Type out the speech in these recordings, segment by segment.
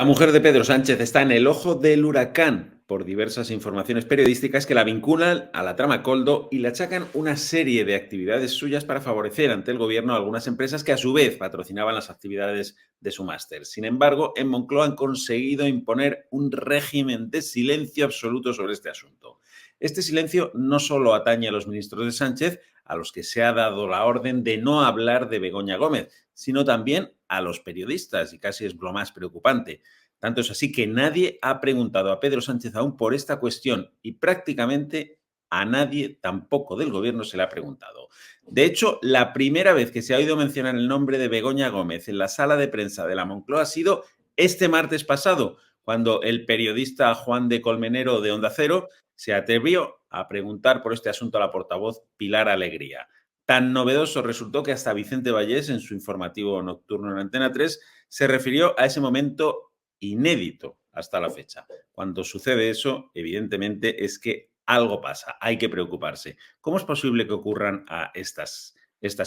La mujer de Pedro Sánchez está en el ojo del huracán por diversas informaciones periodísticas que la vinculan a la trama Coldo y le achacan una serie de actividades suyas para favorecer ante el gobierno a algunas empresas que a su vez patrocinaban las actividades de su máster. Sin embargo, en Moncloa han conseguido imponer un régimen de silencio absoluto sobre este asunto. Este silencio no solo atañe a los ministros de Sánchez, a los que se ha dado la orden de no hablar de Begoña Gómez, sino también a los periodistas, y casi es lo más preocupante. Tanto es así que nadie ha preguntado a Pedro Sánchez aún por esta cuestión y prácticamente a nadie tampoco del gobierno se le ha preguntado. De hecho, la primera vez que se ha oído mencionar el nombre de Begoña Gómez en la sala de prensa de la Moncloa ha sido este martes pasado, cuando el periodista Juan de Colmenero de Onda Cero se atrevió a preguntar por este asunto a la portavoz Pilar Alegría. Tan novedoso resultó que hasta Vicente Vallés, en su informativo nocturno en Antena 3, se refirió a ese momento inédito hasta la fecha. Cuando sucede eso, evidentemente es que algo pasa, hay que preocuparse. ¿Cómo es posible que ocurran a estas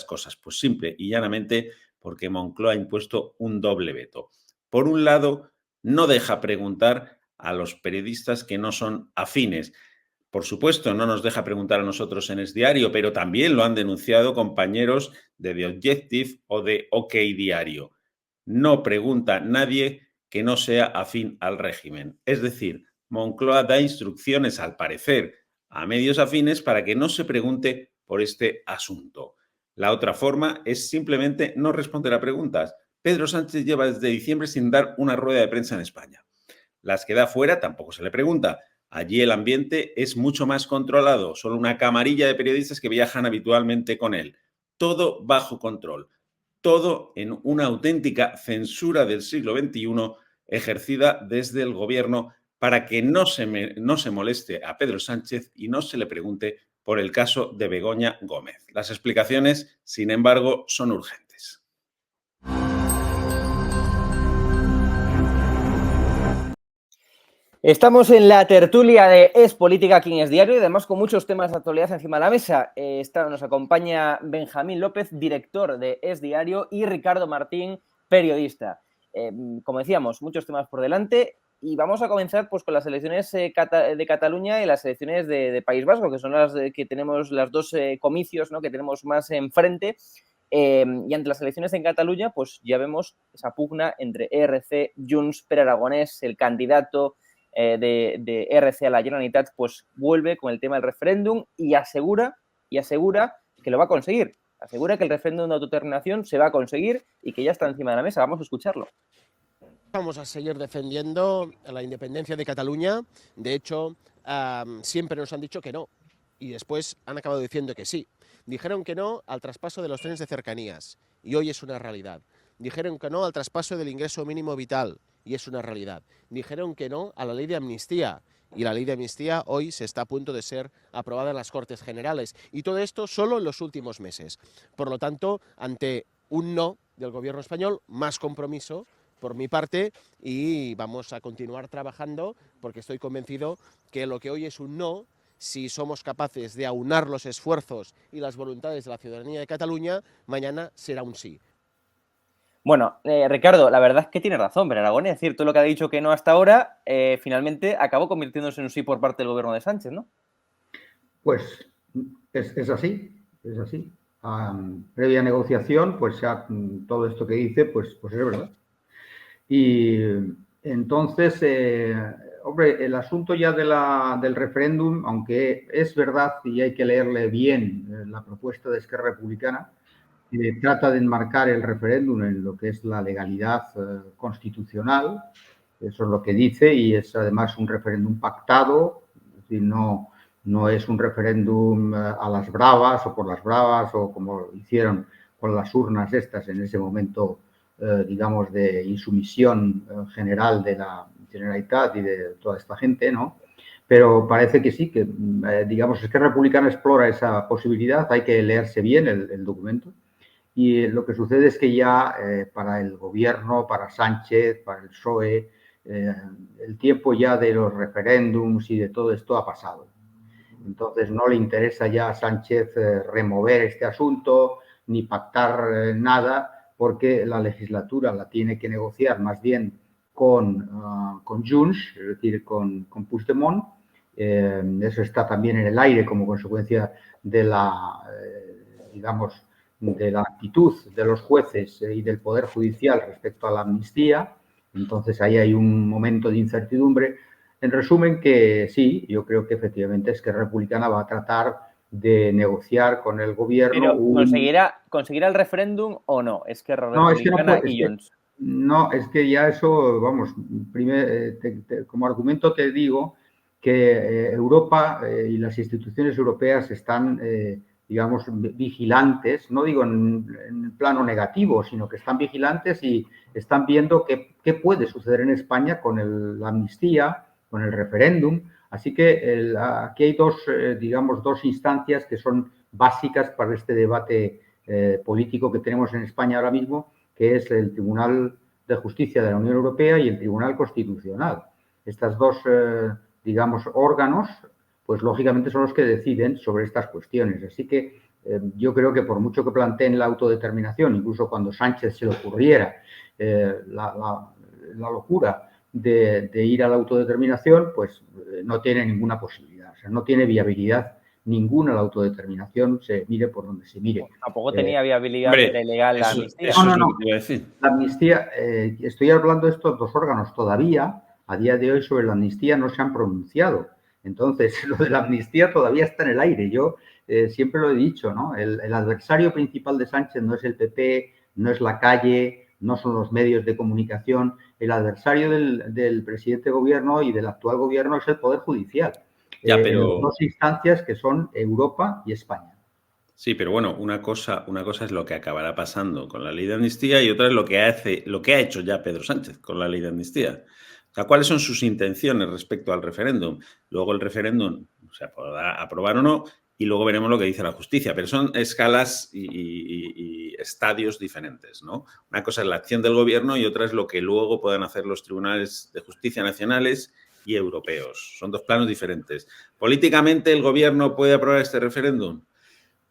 cosas? Pues simple y llanamente porque Moncloa ha impuesto un doble veto. Por un lado, no deja preguntar a los periodistas que no son afines. Por supuesto, no nos deja preguntar a nosotros en Es Diario, pero también lo han denunciado compañeros de The Objective o de OK Diario. No pregunta nadie que no sea afín al régimen. Es decir, Moncloa da instrucciones, al parecer, a medios afines para que no se pregunte por este asunto. La otra forma es simplemente no responder a preguntas. Pedro Sánchez lleva desde diciembre sin dar una rueda de prensa en España. Las que da fuera tampoco se le pregunta. Allí el ambiente es mucho más controlado, solo una camarilla de periodistas que viajan habitualmente con él. Todo bajo control, todo en una auténtica censura del siglo XXI ejercida desde el gobierno para que no se moleste a Pedro Sánchez y no se le pregunte por el caso de Begoña Gómez. Las explicaciones, sin embargo, son urgentes. Estamos en la tertulia de Es Política aquí en Es Diario y además con muchos temas de actualidad encima de la mesa. Nos acompaña Benjamín López, director de Es Diario, y Ricardo Martín, periodista. Como decíamos, muchos temas por delante y vamos a comenzar pues, con las elecciones de Cataluña y las elecciones de País Vasco, que son las que tenemos los dos comicios, ¿no?, que tenemos más enfrente. Y ante las elecciones en Cataluña, pues ya vemos esa pugna entre ERC, Junts per Aragonès, el candidato de RC a la Generalitat, pues vuelve con el tema del referéndum y asegura que lo va a conseguir. Asegura que el referéndum de autodeterminación se va a conseguir y que ya está encima de la mesa. Vamos a escucharlo. Vamos a seguir defendiendo la independencia de Cataluña. De hecho, siempre nos han dicho que no. Y después han acabado diciendo que sí. Dijeron que no al traspaso de los trenes de cercanías. Y hoy es una realidad. Dijeron que no al traspaso del ingreso mínimo vital. Y es una realidad. Dijeron que no a la ley de amnistía. Y la ley de amnistía hoy se está a punto de ser aprobada en las Cortes Generales. Y todo esto solo en los últimos meses. Por lo tanto, ante un no del gobierno español, más compromiso por mi parte, y vamos a continuar trabajando porque estoy convencido que lo que hoy es un no, si somos capaces de aunar los esfuerzos y las voluntades de la ciudadanía de Cataluña, mañana será un sí. Bueno, Ricardo, la verdad es que tiene razón, pero Aragón, es cierto lo que ha dicho que no hasta ahora, finalmente acabó convirtiéndose en un sí por parte del gobierno de Sánchez, ¿no? Pues es así, es así. Previa negociación, pues ya todo esto que dice, pues es verdad. Y entonces, hombre, el asunto ya del referéndum, aunque es verdad y hay que leerle bien la propuesta de Esquerra Republicana, trata de enmarcar el referéndum en lo que es la legalidad constitucional, eso es lo que dice, y es además un referéndum pactado, es decir, no es un referéndum a las bravas o por las bravas o como hicieron con las urnas estas en ese momento, digamos, de insumisión general de la Generalitat y de toda esta gente, ¿no? Pero parece que sí, que, digamos, Esquerra Republicana explora esa posibilidad, hay que leerse bien el documento. Y lo que sucede es que ya para el gobierno, para Sánchez, para el PSOE, el tiempo ya de los referéndums y de todo esto ha pasado. Entonces no le interesa ya a Sánchez remover este asunto ni pactar nada, porque la legislatura la tiene que negociar más bien con Junts, es decir, con Puigdemont. Eso está también en el aire como consecuencia de digamos, de la actitud de los jueces y del Poder Judicial respecto a la amnistía. Entonces, ahí hay un momento de incertidumbre. En resumen, que sí, yo creo que efectivamente Esquerra Republicana va a tratar de negociar con el gobierno. Pero ¿conseguirá el referéndum o no? Esquerra Republicana y Junts. No, es que ya eso, vamos, como argumento te digo que Europa y las instituciones europeas están, digamos, vigilantes, no digo en plano negativo, sino que están vigilantes y están viendo qué puede suceder en España con la amnistía, con el referéndum. Así que aquí hay dos instancias que son básicas para este debate político que tenemos en España ahora mismo, que es el Tribunal de Justicia de la Unión Europea y el Tribunal Constitucional. Estas dos, órganos, pues lógicamente son los que deciden sobre estas cuestiones. Así que yo creo que por mucho que planteen la autodeterminación, incluso cuando Sánchez se le ocurriera la locura de ir a la autodeterminación, pues no tiene ninguna posibilidad. O sea, no tiene viabilidad ninguna la autodeterminación, se mire por donde se mire. Tampoco tenía viabilidad legal la amnistía. No. La amnistía, estoy hablando de estos dos órganos todavía, a día de hoy sobre la amnistía no se han pronunciado. Entonces, lo de la amnistía todavía está en el aire. Yo siempre lo he dicho, ¿no? El adversario principal de Sánchez no es el PP, no es la calle, no son los medios de comunicación. El adversario del presidente de gobierno y del actual gobierno es el Poder Judicial. Ya, pero... dos instancias que son Europa y España. Sí, pero bueno, una cosa es lo que acabará pasando con la ley de amnistía y otra es lo que ha hecho ya Pedro Sánchez con la ley de amnistía. O sea, ¿cuáles son sus intenciones respecto al referéndum? Luego el referéndum se podrá aprobar o no y luego veremos lo que dice la justicia, pero son escalas y estadios diferentes, ¿no? Una cosa es la acción del gobierno y otra es lo que luego puedan hacer los tribunales de justicia nacionales y europeos. Son dos planos diferentes. ¿Políticamente el gobierno puede aprobar este referéndum?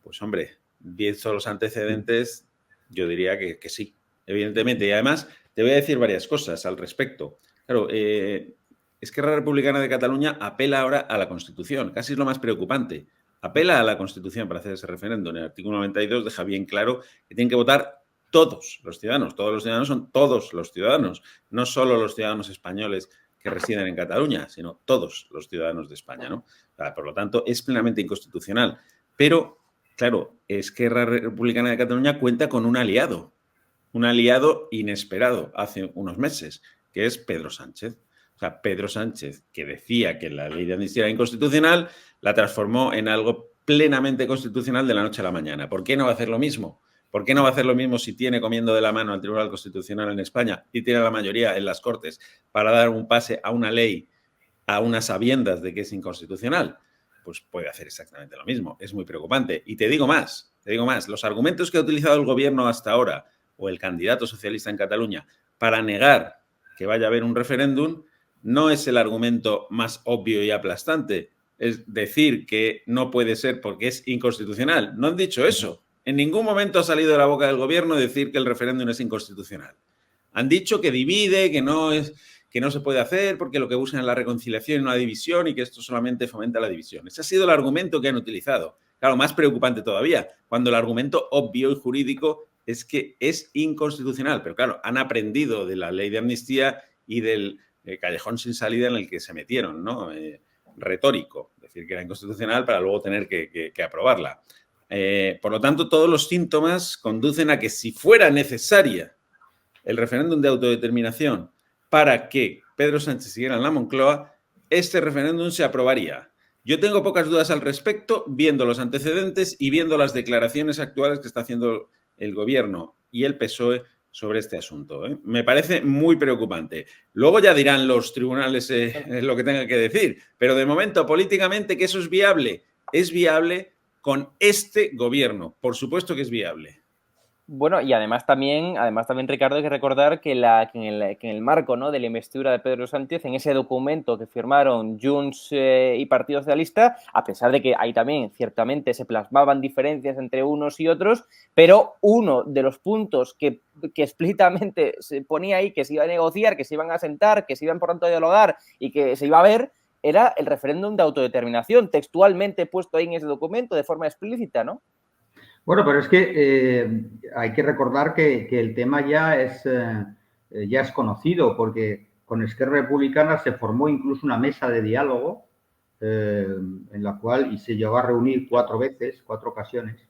Pues hombre, visto los antecedentes, yo diría que sí, evidentemente. Y además te voy a decir varias cosas al respecto. Claro, Esquerra Republicana de Cataluña apela ahora a la Constitución, casi es lo más preocupante. Apela a la Constitución para hacer ese referéndum. El artículo 92 deja bien claro que tienen que votar todos los ciudadanos. Todos los ciudadanos son todos los ciudadanos, no solo los ciudadanos españoles que residen en Cataluña, sino todos los ciudadanos de España, ¿no? O sea, por lo tanto, es plenamente inconstitucional. Pero, claro, Esquerra Republicana de Cataluña cuenta con un aliado inesperado hace unos meses, que es Pedro Sánchez. O sea, Pedro Sánchez, que decía que la ley de amnistía era inconstitucional, la transformó en algo plenamente constitucional de la noche a la mañana. ¿Por qué no va a hacer lo mismo? ¿Por qué no va a hacer lo mismo si tiene comiendo de la mano al Tribunal Constitucional en España y tiene la mayoría en las Cortes para dar un pase a una ley a unas sabiendas de que es inconstitucional? Pues puede hacer exactamente lo mismo. Es muy preocupante. Y te digo más. Los argumentos que ha utilizado el gobierno hasta ahora o el candidato socialista en Cataluña para negar que vaya a haber un referéndum no es el argumento más obvio y aplastante. Es decir que no puede ser porque es inconstitucional. No han dicho eso. En ningún momento ha salido de la boca del gobierno decir que el referéndum es inconstitucional. Han dicho que divide, que no se puede hacer porque lo que buscan es la reconciliación y no la división y que esto solamente fomenta la división. Ese ha sido el argumento que han utilizado. Claro, más preocupante todavía, cuando el argumento obvio y jurídico es que es inconstitucional. Pero claro, han aprendido de la ley de amnistía y del callejón sin salida en el que se metieron, ¿no? Retórico, decir que era inconstitucional para luego tener que aprobarla. Por lo tanto, todos los síntomas conducen a que si fuera necesaria el referéndum de autodeterminación para que Pedro Sánchez siguiera en la Moncloa, este referéndum se aprobaría. Yo tengo pocas dudas al respecto, viendo los antecedentes y viendo las declaraciones actuales que está haciendo el gobierno y el PSOE sobre este asunto. Me parece muy preocupante. Luego ya dirán los tribunales lo que tengan que decir, pero de momento, políticamente, que eso es viable con este gobierno. Por supuesto que es viable. Bueno, y además también, Ricardo, hay que recordar que en el marco, ¿no?, de la investidura de Pedro Sánchez, en ese documento que firmaron Junts y Partido Socialista, a pesar de que ahí también ciertamente se plasmaban diferencias entre unos y otros, pero uno de los puntos que explícitamente se ponía ahí que se iba a negociar, que se iban a sentar, que se iban por tanto a dialogar y que se iba a ver, era el referéndum de autodeterminación, textualmente puesto ahí en ese documento de forma explícita, ¿no? Bueno, pero es que hay que recordar que el tema ya es conocido, porque con Esquerra Republicana se formó incluso una mesa de diálogo en la cual y se llegó a reunir 4 veces, 4 ocasiones,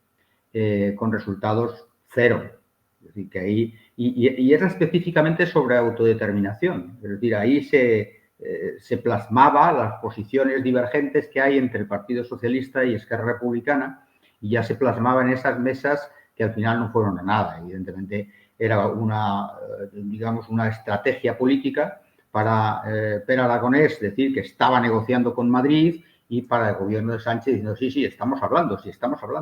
con resultados 0. Es decir, que ahí, y era específicamente sobre autodeterminación. Es decir, ahí se plasmaba las posiciones divergentes que hay entre el Partido Socialista y Esquerra Republicana, y ya se plasmaba en esas mesas que al final no fueron a nada. Evidentemente era digamos, una estrategia política para Pere Aragonés decir que estaba negociando con Madrid y para el gobierno de Sánchez diciendo sí, estamos hablando,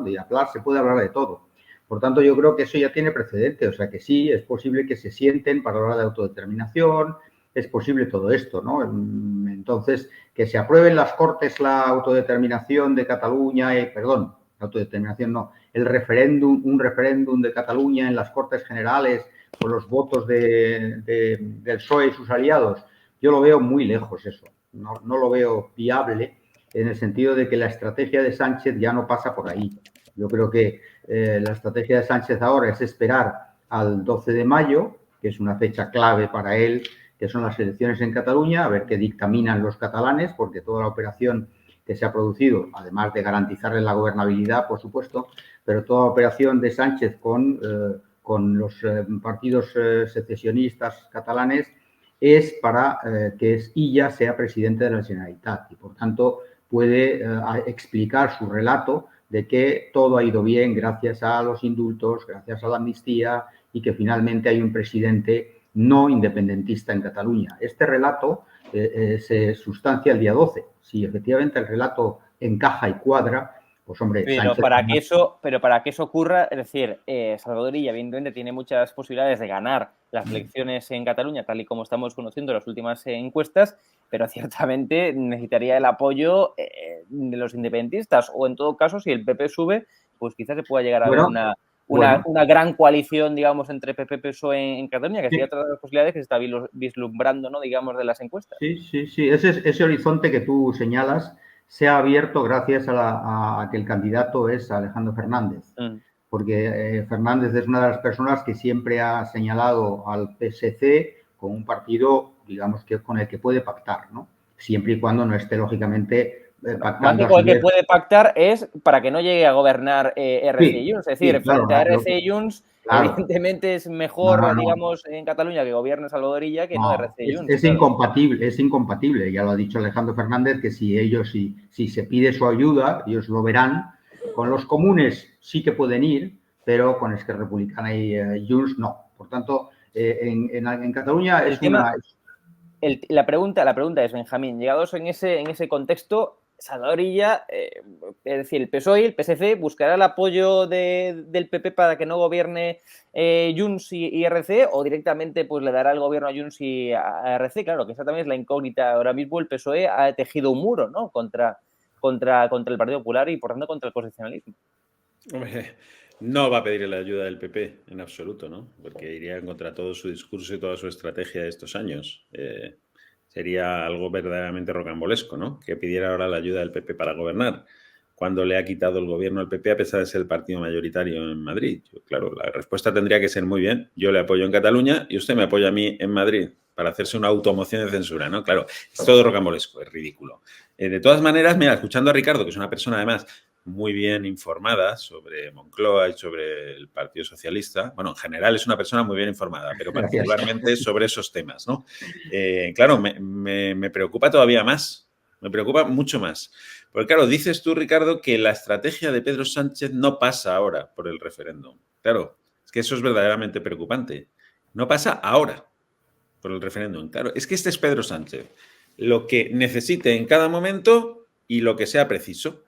y hablar se puede hablar de todo. Por tanto, yo creo que eso ya tiene precedente, o sea que sí, es posible que se sienten para hablar de autodeterminación, es posible todo esto, ¿no? Entonces, que se apruebe en las Cortes la autodeterminación de Cataluña, autodeterminación no, un referéndum de Cataluña en las Cortes Generales con los votos del PSOE y sus aliados, yo lo veo muy lejos eso, no lo veo viable en el sentido de que la estrategia de Sánchez ya no pasa por ahí. Yo creo que la estrategia de Sánchez ahora es esperar al 12 de mayo, que es una fecha clave para él, que son las elecciones en Cataluña, a ver qué dictaminan los catalanes, porque toda la operación que se ha producido, además de garantizarle la gobernabilidad, por supuesto, pero toda operación de Sánchez con los partidos secesionistas catalanes es para que Illa sea presidente de la Generalitat y, por tanto, puede explicar su relato de que todo ha ido bien gracias a los indultos, gracias a la amnistía y que finalmente hay un presidente no independentista en Cataluña. Este relato se sustancia el día 12. Si efectivamente el relato encaja y cuadra, pues hombre, Pero Sánchez... para que eso ocurra, es decir, Salvador Illa evidentemente tiene muchas posibilidades de ganar las elecciones en Cataluña, tal y como estamos conociendo en las últimas encuestas, pero ciertamente necesitaría el apoyo de los independentistas, o en todo caso, si el PP sube, pues quizás se pueda llegar a ver una gran coalición, digamos, entre PP y PSOE en Cataluña, que sería otra de las posibilidades que se está vislumbrando, ¿no?, digamos, de las encuestas. Sí. Ese horizonte que tú señalas se ha abierto gracias a que el candidato es Alejandro Fernández. Porque Fernández es una de las personas que siempre ha señalado al PSC como un partido, digamos, que con el que puede pactar, ¿no? Siempre y cuando no esté, lógicamente, pactando. Con el que puede pactar es para que no llegue a gobernar RC y Junts. Es decir, claro, frente a RC y Junts, evidentemente es mejor, digamos, en Cataluña que gobierne Salvador Illa que no RC y Junts. Es incompatible. Ya lo ha dicho Alejandro Fernández, que si se pide su ayuda, ellos lo verán. Con los comunes sí que pueden ir, pero con Esquerra Republicana y Junts no. Por tanto, en Cataluña es una... La pregunta es, Benjamín, llegados en ese contexto, Salvador Illa, es decir, el PSOE y el PSC buscará el apoyo del PP para que no gobierne Junts y RC, o directamente pues le dará el gobierno a Junts y a RC. Claro, que esa también es la incógnita. Ahora mismo el PSOE ha tejido un muro, ¿no?, contra el Partido Popular y, por tanto, contra el constitucionalismo. Hombre, no va a pedir la ayuda del PP en absoluto, ¿no? Porque iría en contra todo su discurso y toda su estrategia de estos años. Sería algo verdaderamente rocambolesco, ¿no?, que pidiera ahora la ayuda del PP para gobernar, cuando le ha quitado el gobierno al PP a pesar de ser el partido mayoritario en Madrid. Claro, la respuesta tendría que ser muy bien. Yo le apoyo en Cataluña y usted me apoya a mí en Madrid para hacerse una automoción de censura, ¿no? Claro, es todo rocambolesco, es ridículo. De todas maneras, mira, escuchando a Ricardo, que es una persona además muy bien informada sobre Moncloa y sobre el Partido Socialista. Bueno, en general es una persona muy bien informada, pero particularmente sobre esos temas, ¿no? Claro, me preocupa todavía más, me preocupa mucho más. Porque claro, dices tú, Ricardo, que la estrategia de Pedro Sánchez no pasa ahora por el referéndum. Claro, es que eso es verdaderamente preocupante. No pasa ahora por el referéndum. Claro, es que este es Pedro Sánchez. Lo que necesite en cada momento y lo que sea preciso.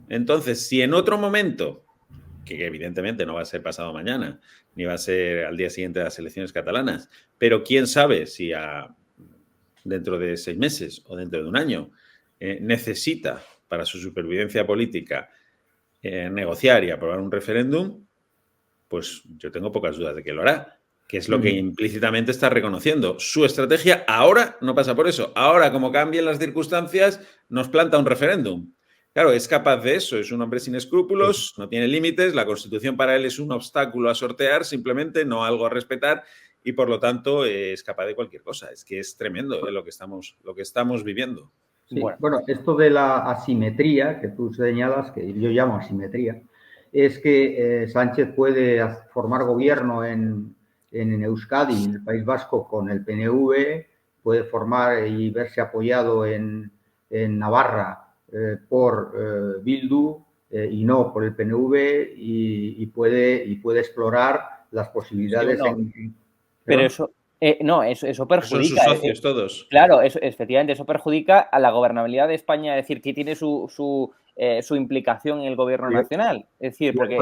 Entonces, si en otro momento que evidentemente no va a ser pasado mañana, ni va a ser al día siguiente de las elecciones catalanas, pero quién sabe si dentro de 6 meses o dentro de un año necesita para su supervivencia política negociar y aprobar un referéndum, pues yo tengo pocas dudas de que lo hará, que es lo que implícitamente está reconociendo. Su estrategia ahora no pasa por eso. Ahora, como cambien las circunstancias, nos planta un referéndum. Claro, es capaz de eso, es un hombre sin escrúpulos, no tiene límites, la Constitución para él es un obstáculo a sortear, simplemente no algo a respetar, y por lo tanto es capaz de cualquier cosa. Es que es tremendo lo que estamos viviendo. Sí, bueno, esto de la asimetría que tú señalas, que yo llamo asimetría, es que Sánchez puede formar gobierno en Euskadi, en el País Vasco, con el PNV, puede formar y verse apoyado en Navarra por Bildu y no por el PNV, y puede explorar las posibilidades. Sí, pero eso, no, eso perjudica. Son sus socios todos. Claro, efectivamente, eso perjudica a la gobernabilidad de España, es decir, que tiene su implicación en el gobierno nacional. Es decir, porque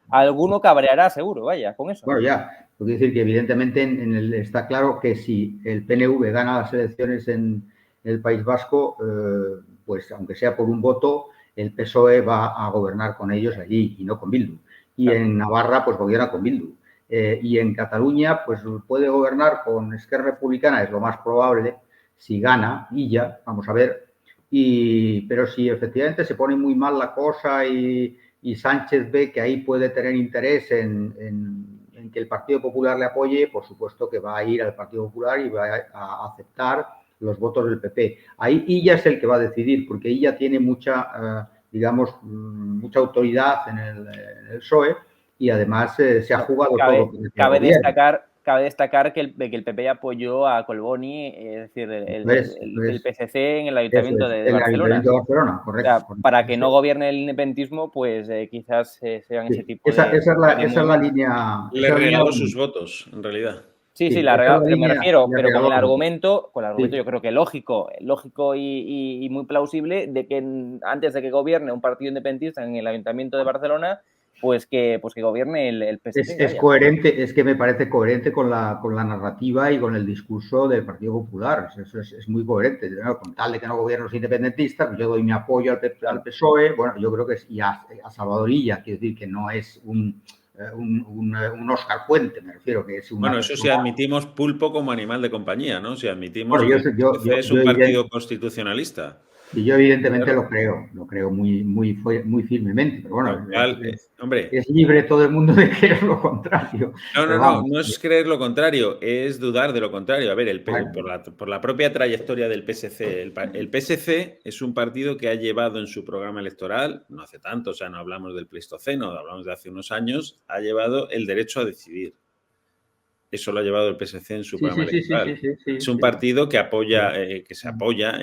alguno cabreará seguro, vaya, con eso. Bueno, ya, quiero decir que evidentemente está claro que si el PNV gana las elecciones en el País Vasco, pues aunque sea por un voto, el PSOE va a gobernar con ellos allí y no con Bildu. Y claro, en Navarra, pues gobierna con Bildu. Y en Cataluña, pues puede gobernar con Esquerra Republicana, es lo más probable, si gana, y ya, vamos a ver. Pero si efectivamente se pone muy mal la cosa y Sánchez ve que ahí puede tener interés en que el Partido Popular le apoye, por supuesto que va a ir al Partido Popular y va a aceptar los votos del PP. Ahí Illa es el que va a decidir, porque Illa tiene mucha, digamos, mucha autoridad en el PSOE, y además se ha jugado todo. Cabe destacar que el PP apoyó a Collboni, es decir, el PSC en el Ayuntamiento de Barcelona. Ayuntamiento de Barcelona, correcto. O sea, para que no gobierne el independentismo, pues quizás sean ese tipo esa es la línea. Le regaló sus votos, en realidad. Sí, la regaló, pero me refiero, pero con el argumento yo creo que lógico y muy plausible de que antes de que gobierne un partido independentista en el Ayuntamiento de Barcelona, pues que gobierne el PSC. Es coherente, es que me parece coherente con la narrativa y con el discurso del Partido Popular. Eso es muy coherente. Con tal de que no gobiernen los independentistas, pues yo doy mi apoyo al PSOE. Bueno, yo creo que y a Salvador Illa, quiero decir que no es un Óscar Puente, me refiero, que es una... Bueno, eso si admitimos Pulpo como animal de compañía, ¿no? Si admitimos que es un partido constitucionalista. Y yo evidentemente lo creo muy firmemente, pero bueno, hombre, es libre todo el mundo de creer lo contrario. No es creer lo contrario, es dudar de lo contrario. A ver, por la propia trayectoria del PSC, el PSC es un partido que ha llevado en su programa electoral, no hace tanto, o sea, no hablamos del Pleistoceno, hablamos de hace unos años, ha llevado el derecho a decidir. Eso lo ha llevado el PSC en su programa electoral. Es un partido que apoya, que se apoya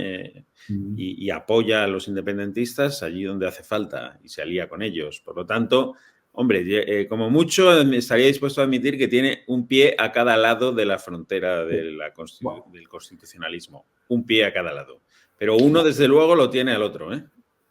y apoya a los independentistas allí donde hace falta y se alía con ellos. Por lo tanto, hombre, como mucho estaría dispuesto a admitir que tiene un pie a cada lado de la frontera del constitucionalismo. Un pie a cada lado. Pero uno, desde luego, lo tiene al otro, ¿eh?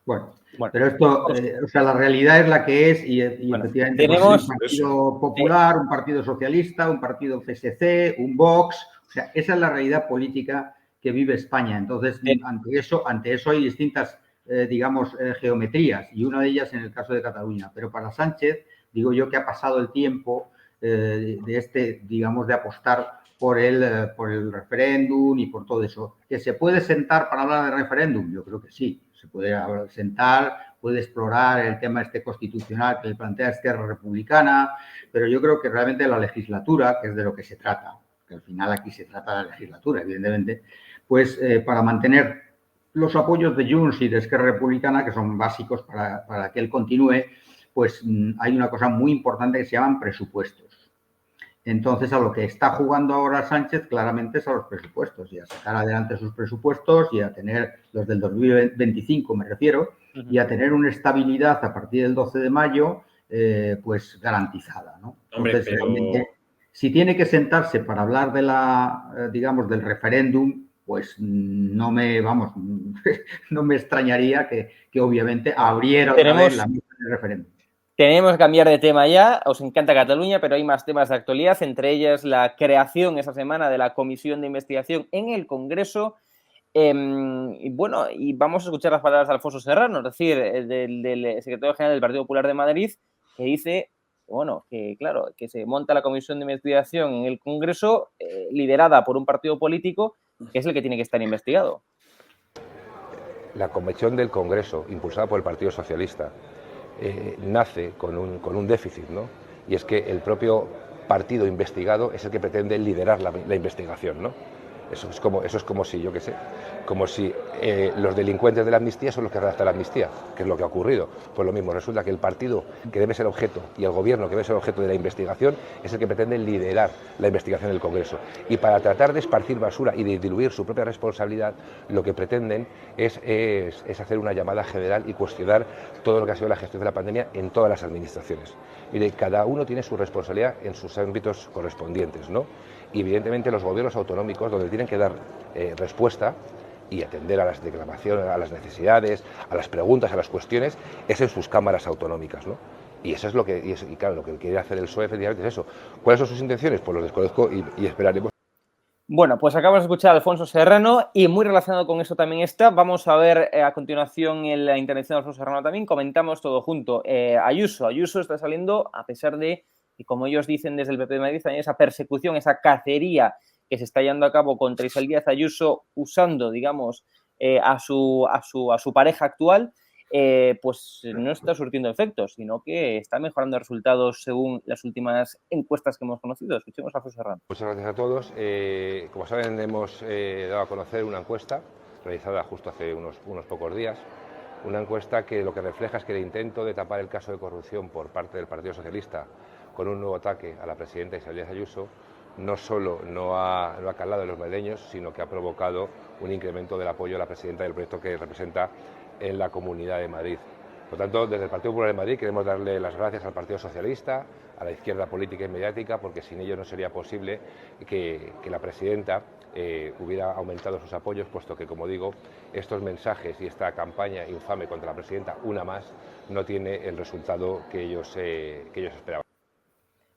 Bueno, pero esto, o sea, la realidad es la que es y efectivamente tenemos un partido popular, un partido socialista, un partido PSC, un Vox, o sea, esa es la realidad política que vive España. Entonces, ante eso hay distintas, digamos, geometrías, y una de ellas en el caso de Cataluña. Pero para Sánchez, digo yo que ha pasado el tiempo digamos, de apostar por el referéndum y por todo eso. ¿Que se puede sentar para hablar de referéndum? Yo creo que sí. Se puede sentar, puede explorar el tema constitucional que le plantea Esquerra Republicana, pero yo creo que realmente la legislatura, que es de lo que se trata, que al final aquí se trata de la legislatura, evidentemente, pues para mantener los apoyos de Junts y de Esquerra Republicana, que son básicos para que él continúe, pues hay una cosa muy importante que se llaman presupuestos. Entonces, a lo que está jugando ahora Sánchez claramente es a los presupuestos y a sacar adelante sus presupuestos y a tener los del 2025, me refiero, y a tener una estabilidad a partir del 12 de mayo, pues garantizada, ¿no? Entonces, realmente, si tiene que sentarse para hablar de digamos, del referéndum, pues no me extrañaría que obviamente abriera otra vez la mesa del referéndum. Tenemos que cambiar de tema ya. Os encanta Cataluña, pero hay más temas de actualidad, entre ellas la creación esa semana de la comisión de investigación en el Congreso. Y bueno, y vamos a escuchar las palabras de Alfonso Serrano, es decir, del secretario general del Partido Popular de Madrid, que dice, bueno, que claro, que se monta la comisión de investigación en el Congreso liderada por un partido político que es el que tiene que estar investigado. La comisión del Congreso, impulsada por el Partido Socialista, nace con un déficit, ¿no? Y es que el propio partido investigado es el que pretende liderar la investigación, ¿no? Eso es como si, yo qué sé, como si los delincuentes de la amnistía son los que redactan la amnistía, que es lo que ha ocurrido. Pues lo mismo, resulta que el partido que debe ser objeto y el gobierno que debe ser objeto de la investigación es el que pretende liderar la investigación del Congreso. Y para tratar de esparcir basura y de diluir su propia responsabilidad, lo que pretenden es hacer una llamada general y cuestionar todo lo que ha sido la gestión de la pandemia en todas las administraciones. Mire, cada uno tiene su responsabilidad en sus ámbitos correspondientes, ¿no? Y evidentemente los gobiernos autonómicos, donde tienen que dar respuesta y atender a las declamaciones, a las necesidades, a las preguntas, a las cuestiones, es en sus cámaras autonómicas, ¿no? Y eso es lo que, y claro, lo que quiere hacer el PSOE efectivamente es eso. ¿Cuáles son sus intenciones? Pues los desconozco y esperaremos. Bueno, pues acabamos de escuchar a Alfonso Serrano y muy relacionado con eso también está. Vamos a ver a continuación en la intervención de Alfonso Serrano también. Comentamos todo junto. Ayuso está saliendo a pesar de que, como ellos dicen desde el PP de Madrid, también esa persecución, esa cacería que se está llevando a cabo contra Isabel Díaz Ayuso usando, digamos, a su pareja actual. Pues no está surtiendo efectos, sino que está mejorando resultados según las últimas encuestas que hemos conocido. Escuchemos a Alfonso Serrano. Muchas gracias a todos. Como saben, hemos dado a conocer una encuesta realizada justo hace unos pocos días. Una encuesta que lo que refleja es que el intento de tapar el caso de corrupción por parte del Partido Socialista con un nuevo ataque a la presidenta Isabel Díaz Ayuso no solo no ha calado en los madrileños, sino que ha provocado un incremento del apoyo a la presidenta del proyecto que representa en la Comunidad de Madrid. Por tanto, desde el Partido Popular de Madrid queremos darle las gracias al Partido Socialista, a la izquierda política y mediática, porque sin ello no sería posible que la presidenta hubiera aumentado sus apoyos, puesto que, como digo, estos mensajes y esta campaña infame contra la presidenta, una más, no tiene el resultado que ellos esperaban.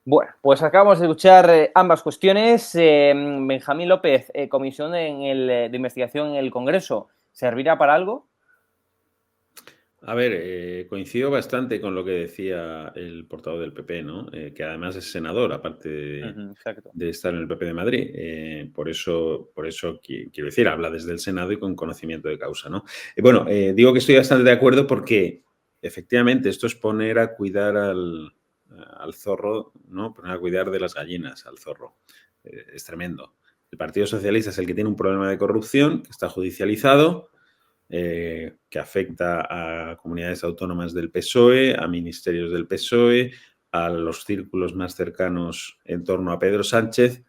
Bueno, pues acabamos de escuchar ambas cuestiones. Benjamín López, comisión de investigación en el Congreso, ¿servirá para algo? A ver, coincido bastante con lo que decía el portavoz del PP, ¿no? Que además es senador, aparte de estar en el PP de Madrid. Por eso quiero decir, habla desde el Senado y con conocimiento de causa, ¿no? Bueno, digo que estoy bastante de acuerdo porque efectivamente esto es poner a cuidar al zorro, ¿no? Poner a cuidar de las gallinas al zorro. Es tremendo. El Partido Socialista es el que tiene un problema de corrupción que está judicializado, que afecta a comunidades autónomas del PSOE, a ministerios del PSOE, a los círculos más cercanos en torno a Pedro Sánchez.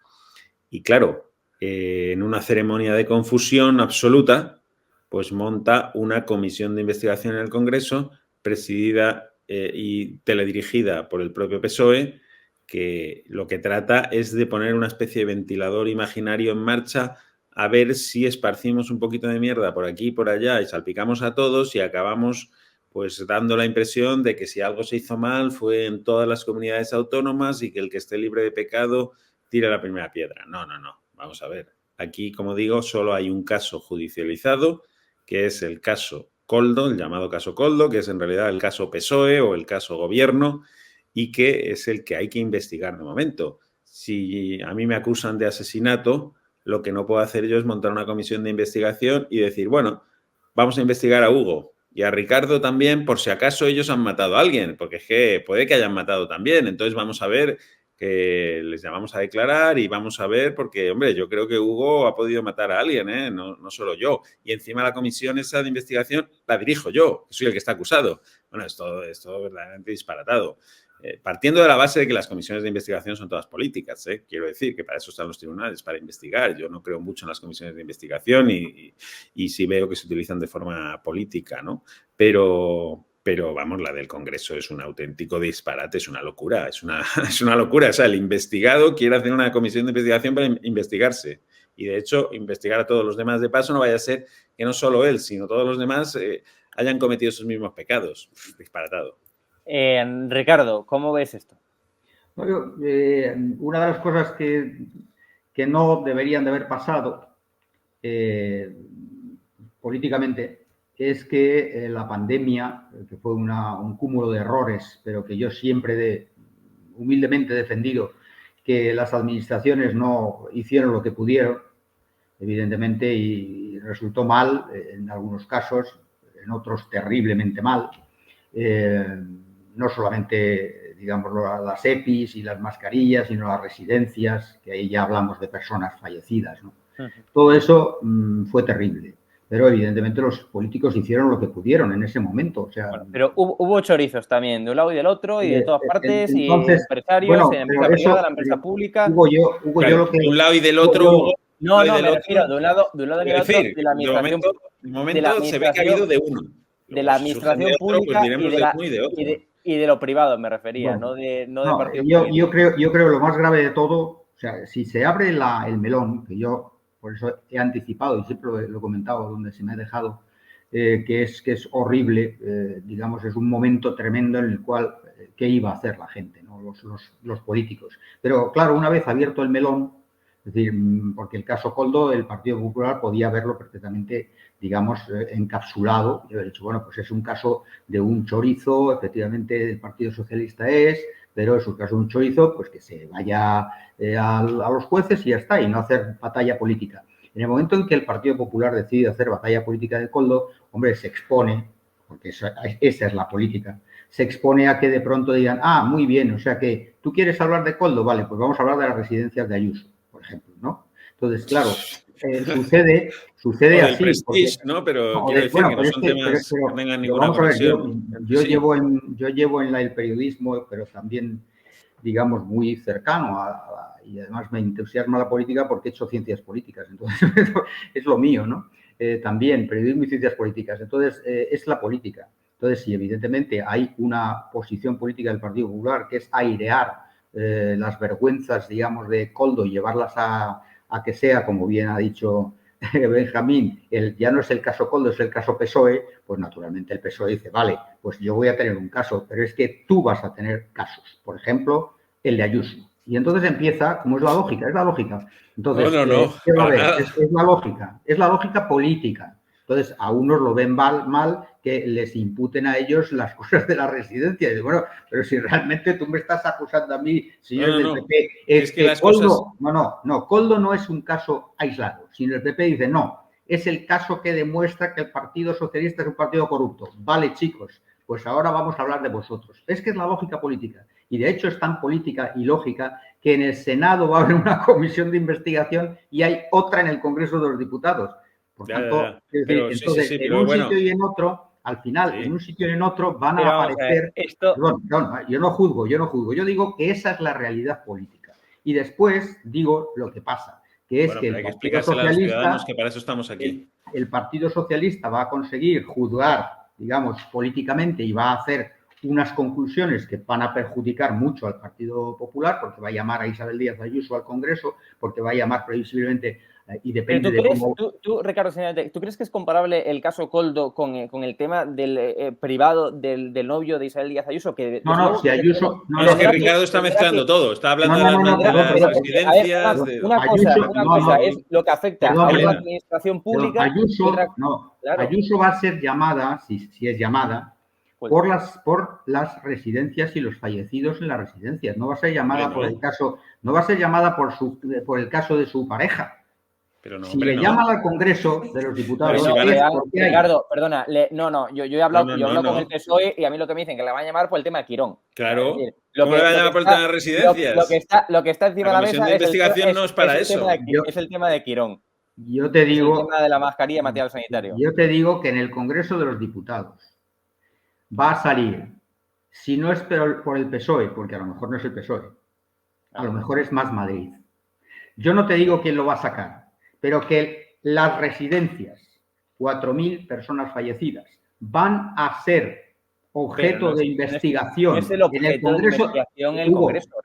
Y claro, en una ceremonia de confusión absoluta, pues monta una comisión de investigación en el Congreso, presidida y teledirigida por el propio PSOE, que lo que trata es de poner una especie de ventilador imaginario en marcha a ver si esparcimos un poquito de mierda por aquí y por allá y salpicamos a todos y acabamos pues dando la impresión de que si algo se hizo mal fue en todas las comunidades autónomas y que el que esté libre de pecado tira la primera piedra. No. Vamos a ver. Aquí, como digo, solo hay un caso judicializado, que es el caso Koldo, el llamado caso Koldo, que es en realidad el caso PSOE o el caso Gobierno y que es el que hay que investigar de momento. Si a mí me acusan de asesinato, lo que no puedo hacer yo es montar una comisión de investigación y decir, bueno, vamos a investigar a Hugo y a Ricardo también por si acaso ellos han matado a alguien, porque es que puede que hayan matado también. Entonces vamos a ver, que les llamamos a declarar y vamos a ver, porque, hombre, yo creo que Hugo ha podido matar a alguien, no solo yo. Y encima la comisión esa de investigación la dirijo yo, que soy el que está acusado. Bueno, es todo verdaderamente disparatado. Partiendo de la base de que las comisiones de investigación son todas políticas, quiero decir que para eso están los tribunales, para investigar. Yo no creo mucho en las comisiones de investigación y sí veo que se utilizan de forma política, ¿no? Pero vamos, la del Congreso es un auténtico disparate, es una locura, es una locura. O sea, el investigado quiere hacer una comisión de investigación para investigarse. Y de hecho, investigar a todos los demás de paso no vaya a ser que no solo él, sino todos los demás hayan cometido esos mismos pecados. Disparatado. Ricardo, ¿cómo ves esto? Una de las cosas que no deberían de haber pasado políticamente es que la pandemia, que fue un cúmulo de errores, pero que yo siempre humildemente he defendido que las administraciones no hicieron lo que pudieron, evidentemente, y resultó mal en algunos casos, en otros terriblemente mal. No solamente, digamos, las EPIs y las mascarillas, sino las residencias, que ahí ya hablamos de personas fallecidas, ¿no? Todo eso fue terrible. Pero evidentemente los políticos hicieron lo que pudieron en ese momento. O sea, bueno, pero hubo chorizos también, de un lado y del otro, y de todas partes, entonces, y empresarios, bueno, en la empresa privada, la empresa pública. Hugo, yo Claro, lo que... de un lado y del otro. No, y no, del me otro, refiero de un lado y del otro, decir, de la administración, de momento se ve que ha habido de uno. de la administración pública diremos de uno y de otro. y de lo privado, me refería, Bueno, no de partidos yo creo lo más grave de todo, o sea, si se abre el melón, que yo por eso he anticipado y siempre lo he comentado donde se me ha dejado, que es horrible, digamos, es un momento tremendo en el cual, ¿qué iba a hacer la gente, ¿no? Los políticos? Pero claro, una vez abierto el melón, es decir, porque el caso Koldo, el Partido Popular podía verlo perfectamente, digamos, encapsulado y haber dicho, bueno, pues es un caso de un chorizo, efectivamente el Partido Socialista pero es un caso de un chorizo, pues que se vaya a los jueces y ya está, y no hacer batalla política. En el momento en que el Partido Popular decide hacer batalla política de Koldo, hombre, se expone, porque esa es la política, se expone a que de pronto digan, muy bien, o sea que tú quieres hablar de Koldo, vale, pues vamos a hablar de las residencias de Ayuso, por ejemplo, ¿no? Entonces, claro, sucede así. Prestige, porque, ¿no? Pero quiero decir que no son temas que tengan ninguna conexión. Yo llevo en el periodismo, pero también, digamos, muy cercano y además me entusiasma la política porque he hecho ciencias políticas, entonces es lo mío, ¿no? También periodismo y ciencias políticas, entonces es la política. Entonces, si evidentemente hay una posición política del Partido Popular que es airear las vergüenzas, digamos, de Koldo y llevarlas a que sea, como bien ha dicho Benjamín, ya no es el caso Koldo, es el caso PSOE, pues naturalmente el PSOE dice, vale, pues yo voy a tener un caso, pero es que tú vas a tener casos. Por ejemplo, el de Ayuso. Y entonces empieza, como es la lógica. Entonces, ¿qué va a haber? Es la lógica política. Entonces, a unos lo ven mal que les imputen a ellos las cosas de la residencia. Y digo, bueno, pero si realmente tú me estás acusando a mí, señores del PP, es que Koldo... No, Koldo no es un caso aislado, sino el PP dice, no, es el caso que demuestra que el Partido Socialista es un partido corrupto. Vale, chicos, pues ahora vamos a hablar de vosotros. Es que es la lógica política. Y de hecho es tan política y lógica que en el Senado va a haber una comisión de investigación y hay otra en el Congreso de los Diputados. Por tanto, entonces, en un sitio y en otro, al final, en un sitio y en otro van a aparecer... yo no juzgo. Yo digo que esa es la realidad política. Y después digo lo que pasa, que es que el Partido Socialista... que para eso estamos aquí. El Partido Socialista va a conseguir juzgar, digamos, políticamente y va a hacer unas conclusiones que van a perjudicar mucho al Partido Popular, porque va a llamar a Isabel Díaz Ayuso al Congreso, porque va a llamar previsiblemente y depende de cómo... Tú, Ricardo, ¿tú crees que es comparable el caso Koldo con el tema del privado del novio de Isabel Díaz Ayuso? Que si Ayuso... es que Ricardo está mezclando todo. Está hablando de las residencias... Una cosa es lo que afecta a una administración pública... Ayuso va a ser llamada, si es llamada, por las residencias y los fallecidos en las residencias. No va a ser llamada por el caso, no va a ser llamada por el caso de su pareja. Pero no, si le llaman al Congreso de los Diputados... Ricardo, perdona, yo he hablado con el PSOE y a mí lo que me dicen que le van a llamar por el tema de Quirón. Claro. ¿Cómo le van a llamar por el tema de residencias? Lo que está encima de la mesa de investigación no es para eso. Es el tema de Quirón. Yo te digo... El tema de la mascarilla y material sanitario. Yo te digo que en el Congreso de los Diputados va a salir, si no es por el PSOE, porque a lo mejor no es el PSOE, a lo mejor es Más Madrid. Yo no te digo quién lo va a sacar, pero que las residencias, 4.000 personas fallecidas, van a ser objeto de investigación en el Congreso.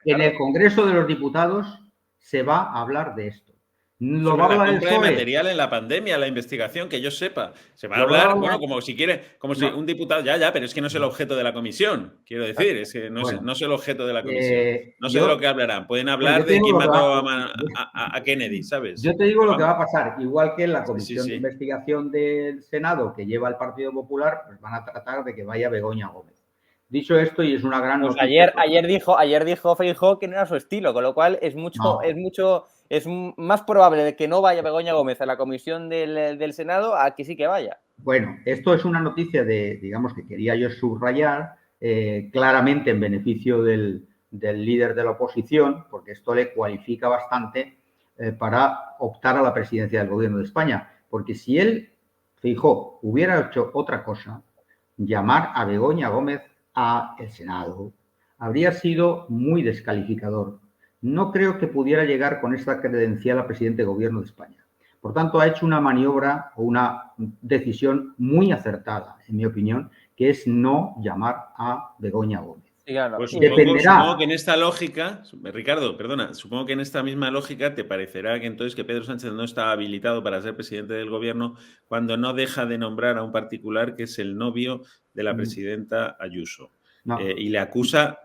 En el Congreso de los Diputados se va a hablar de esto. Lo Sobre va a la hablar el compra de PSOE. material en la pandemia, la investigación, que yo sepa. Se va a Lo va a hablar, hablar- bueno, como si quiere, como si No. un diputado, ya, pero es que no es el objeto de la comisión, quiero decir, es que no, Bueno, no es el objeto de la comisión. No sé de yo, lo que hablarán. Pueden bueno, hablar yo te de digo quién lo que mató va, a Kennedy, ¿sabes? yo te digo Pero lo que va a vamos, pasar. Igual que en la sí, comisión de sí. investigación del Senado que lleva el Partido Popular, pues van a tratar de que vaya Begoña Gómez. Dicho esto, y es una gran Pues noticia. ayer dijo Feijóo que no era su estilo, con lo cual No. es más probable de que no vaya Begoña Gómez a la comisión del Senado a que sí que vaya. Bueno, esto es una noticia digamos, que quería yo subrayar claramente en beneficio del líder de la oposición, porque esto le cualifica bastante para optar a la presidencia del gobierno de España. Porque si él, Feijóo, hubiera hecho otra cosa, llamar a Begoña Gómez al Senado, habría sido muy descalificador. No creo que pudiera llegar con esta credencial a presidente del gobierno de España. Por tanto, ha hecho una maniobra o una decisión muy acertada, en mi opinión, que es no llamar a Begoña Gómez. Sí, claro. Pues Dependerá. supongo que en esta lógica, Ricardo, perdona, supongo que en esta misma lógica te parecerá que entonces que Pedro Sánchez no está habilitado para ser presidente del gobierno cuando no deja de nombrar a un particular que es el novio de la presidenta Ayuso. No. Y le acusa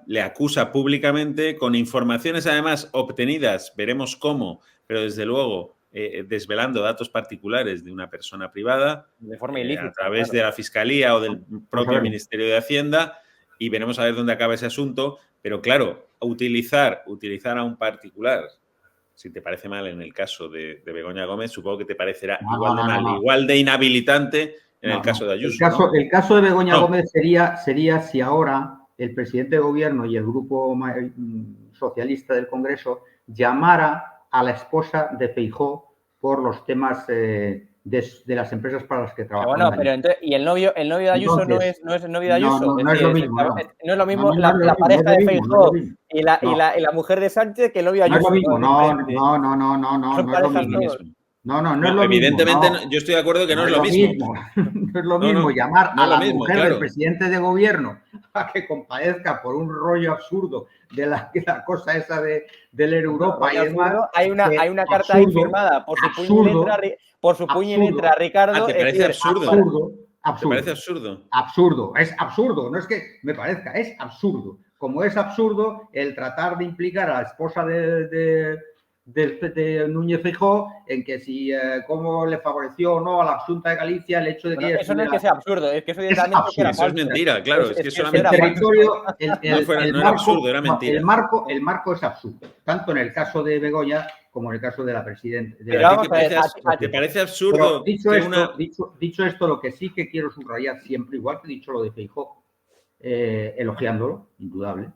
públicamente con informaciones además obtenidas, veremos cómo, pero desde luego desvelando datos particulares de una persona privada De forma ilícita. a través claro. de la Fiscalía o del propio Ministerio de Hacienda, y veremos a ver dónde acaba ese asunto. Pero claro, utilizar a un particular, si te parece mal en el caso de Begoña Gómez, supongo que te parecerá igual de mal, igual de inhabilitante en el caso de Ayuso. El caso de Begoña Gómez sería si ahora el presidente de gobierno y el grupo socialista del Congreso llamara a la esposa de Feijóo por los temas de las empresas para las que trabaja. Bueno, pero entonces, ¿y el novio de Ayuso no es el novio de Ayuso? No es lo mismo. No es lo mismo la pareja de Feijóo y la mujer de Sánchez que el novio de Ayuso. No es lo mismo, no es lo mismo. No, evidentemente, yo estoy de acuerdo que no es lo mismo. No es lo mismo llamar a la mujer del presidente de gobierno a que compadezca por un rollo absurdo de la cosa esa del Europa y demás. Hay una carta ahí firmada por su puño y letra, Ricardo. ¿Te parece absurdo? ¿Te parece absurdo? Absurdo, es absurdo, no es que me parezca, es absurdo. Como es absurdo el tratar de implicar a la esposa de Núñez Feijóo en que si cómo le favoreció o no a la Junta de Galicia el hecho de que eso no es que sea absurdo, es que eso directamente eso es mentira, claro, es que solamente el territorio, no era absurdo, era mentira. El marco es absurdo, tanto en el caso de Begoña como en el caso de la presidenta. ¿Te parece absurdo? Dicho esto, lo que sí que quiero subrayar siempre, igual que he dicho lo de Feijóo, elogiándolo, indudable,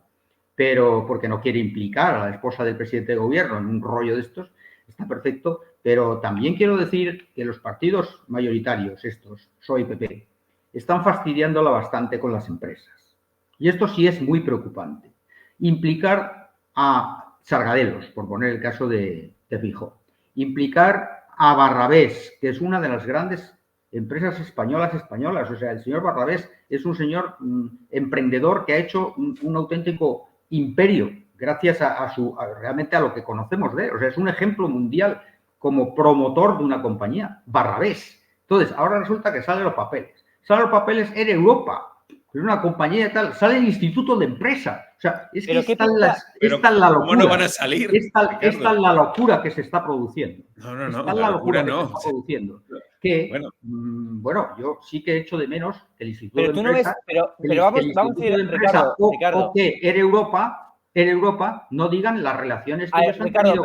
pero porque no quiere implicar a la esposa del presidente de gobierno en un rollo de estos, está perfecto, pero también quiero decir que los partidos mayoritarios, estos, PSOE y PP, están fastidiándola bastante con las empresas. Y esto sí es muy preocupante. Implicar a Sargadelos, por poner el caso de Feijóo, implicar a Barrabés, que es una de las grandes empresas españolas, o sea, el señor Barrabés es un señor emprendedor que ha hecho un auténtico imperio gracias realmente a lo que conocemos de él. O sea, es un ejemplo mundial como promotor de una compañía, Barrabés. Entonces, ahora resulta que salen los papeles. Salen los papeles en Europa, es una compañía tal, sale el Instituto de Empresa. O sea, es que está en la locura. ¿Cómo no van a salir? Esta es la locura que se está produciendo. No, esta es la locura que se está produciendo. Que, bueno, yo sí que echo de menos el Instituto de Empresa. Pero vamos a ir, Ricardo. O que en Europa no digan las relaciones que ellos han tenido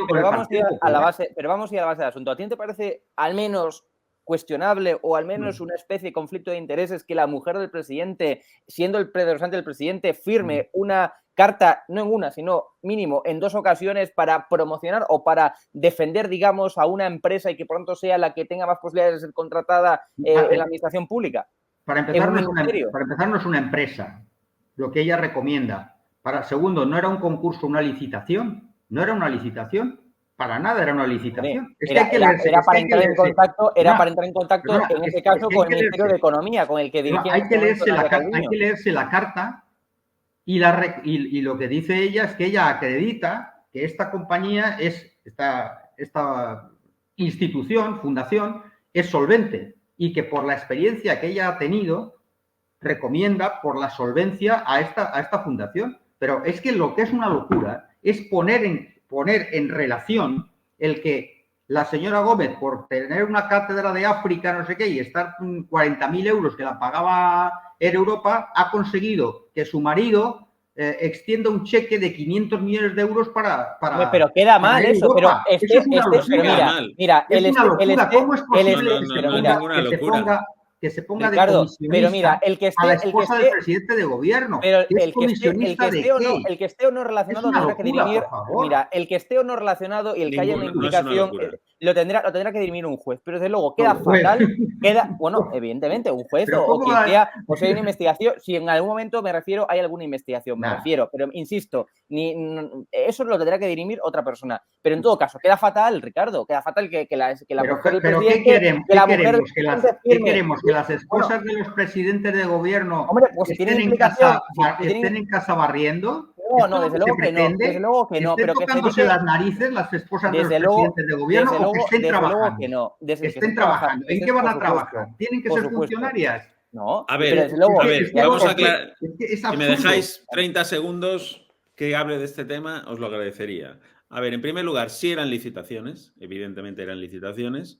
con el Partido Popular. Pero vamos a ir a la base del asunto. ¿A ti te parece al menos cuestionable o al menos una especie de conflicto de intereses que la mujer del presidente, siendo el representante del presidente, firme una carta, no en una, sino mínimo en 2 ocasiones para promocionar o para defender, digamos, a una empresa y que pronto sea la que tenga más posibilidades de ser contratada en la administración pública? Para empezar, no es una empresa, lo que ella recomienda. Segundo, no era un concurso, una licitación. No era una licitación. Para nada era una licitación. Era para entrar en contacto, en este caso, con el Ministerio de Economía, con el que dirigía. Hay que leerse la carta y lo que dice ella es que ella acredita que esta compañía es esta institución, fundación, es solvente y que por la experiencia que ella ha tenido recomienda por la solvencia a esta fundación. Pero es que lo que es una locura es poner en relación el que la señora Gómez, por tener una cátedra de África, no sé qué, y estar 40.000 euros que la pagaba Air Europa, ha conseguido que su marido extienda un cheque de 500 millones de euros para pero queda mal eso, pero mira, ¿cómo es posible que se ponga Ricardo, de comisionista pero mira, a la esposa del presidente de gobierno? Pero el que esté o no relacionado tendrá que dirimir. Mira, el que esté o no relacionado y el que haya una implicación lo tendrá que dirimir un juez. Pero desde luego queda fatal, bueno, evidentemente, un juez o quien sea, o si hay una investigación, si en algún momento me refiero, hay alguna investigación, me refiero, pero insisto, eso lo tendrá que dirimir otra persona. Pero en todo caso, queda fatal, Ricardo, queda fatal que la mujer del presidente. ¿Qué queremos? ¿Que las esposas de los presidentes de gobierno estén en casa barriendo? No, desde luego que no. Desde luego que no. Pero tocándose las narices las esposas de los presidentes de gobierno o que estén trabajando. Estén trabajando. ¿En qué van a trabajar? ¿Tienen que ser funcionarias? No. A ver, vamos a aclarar. Si me dejáis 30 segundos que hable de este tema, os lo agradecería. A ver, en primer lugar, sí eran licitaciones, evidentemente eran licitaciones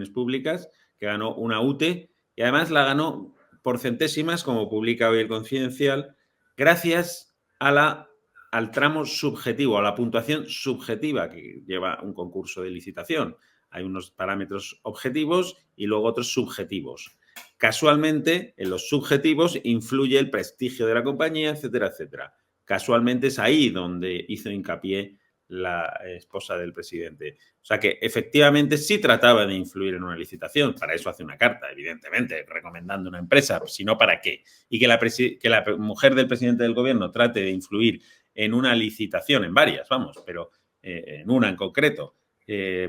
públicas, que ganó una UTE y además la ganó por centésimas, como publica hoy el Confidencial, gracias al tramo subjetivo, a la puntuación subjetiva que lleva un concurso de licitación. Hay unos parámetros objetivos y luego otros subjetivos. Casualmente, en los subjetivos influye el prestigio de la compañía, etcétera, etcétera. Casualmente es ahí donde hizo hincapié la esposa del presidente. O sea que efectivamente sí trataba de influir en una licitación. Para eso hace una carta, evidentemente, recomendando una empresa, si no, ¿para qué? Y que la mujer del presidente del gobierno trate de influir en una licitación, en varias, vamos, pero en una en concreto,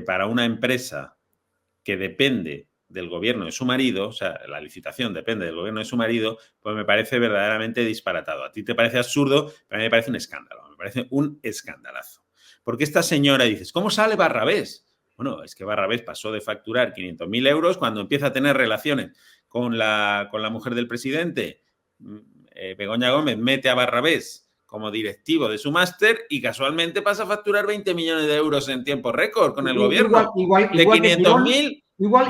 para una empresa que depende del gobierno de su marido, o sea, la licitación depende del gobierno de su marido, pues me parece verdaderamente disparatado. A ti te parece absurdo, pero a mí me parece un escándalo, me parece un escandalazo. Porque esta señora, dices, ¿cómo sale Barrabés? Bueno, es que Barrabés pasó de facturar 500.000 euros cuando empieza a tener relaciones con la mujer del presidente. Begoña Gómez mete a Barrabés como directivo de su máster y casualmente pasa a facturar 20 millones de euros en tiempo récord con el gobierno. De 500.000. Igual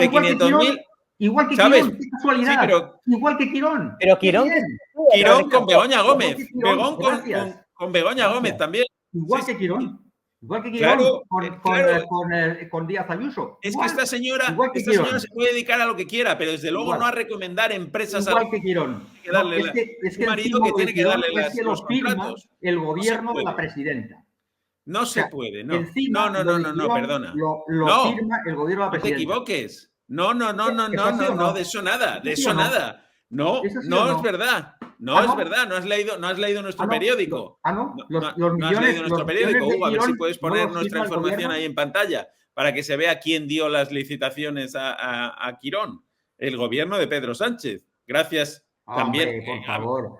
que ¿sabes? Quirón, qué casualidad. Sí, pero, igual que Quirón. Pero Quirón con Begoña Gómez. Con Begoña Gómez también. Igual que Quirón. Igual que Quirón, con Díaz Ayuso. Es que esta señora se puede dedicar a lo que quiera, pero desde luego no a recomendar empresas igual que Quirón. Es que marido que tiene que darle los contratos. El gobierno de la presidenta. No se puede, no. Encima, No, perdona. Lo firma el gobierno de la presidenta. No te equivoques. No, de eso nada. No, es verdad. Es verdad, no has leído nuestro periódico. No has leído nuestro periódico, Hugo, a ver si puedes poner nuestra información ahí en pantalla para que se vea quién dio las licitaciones a Quirón. El gobierno de Pedro Sánchez. Gracias. También. Por favor.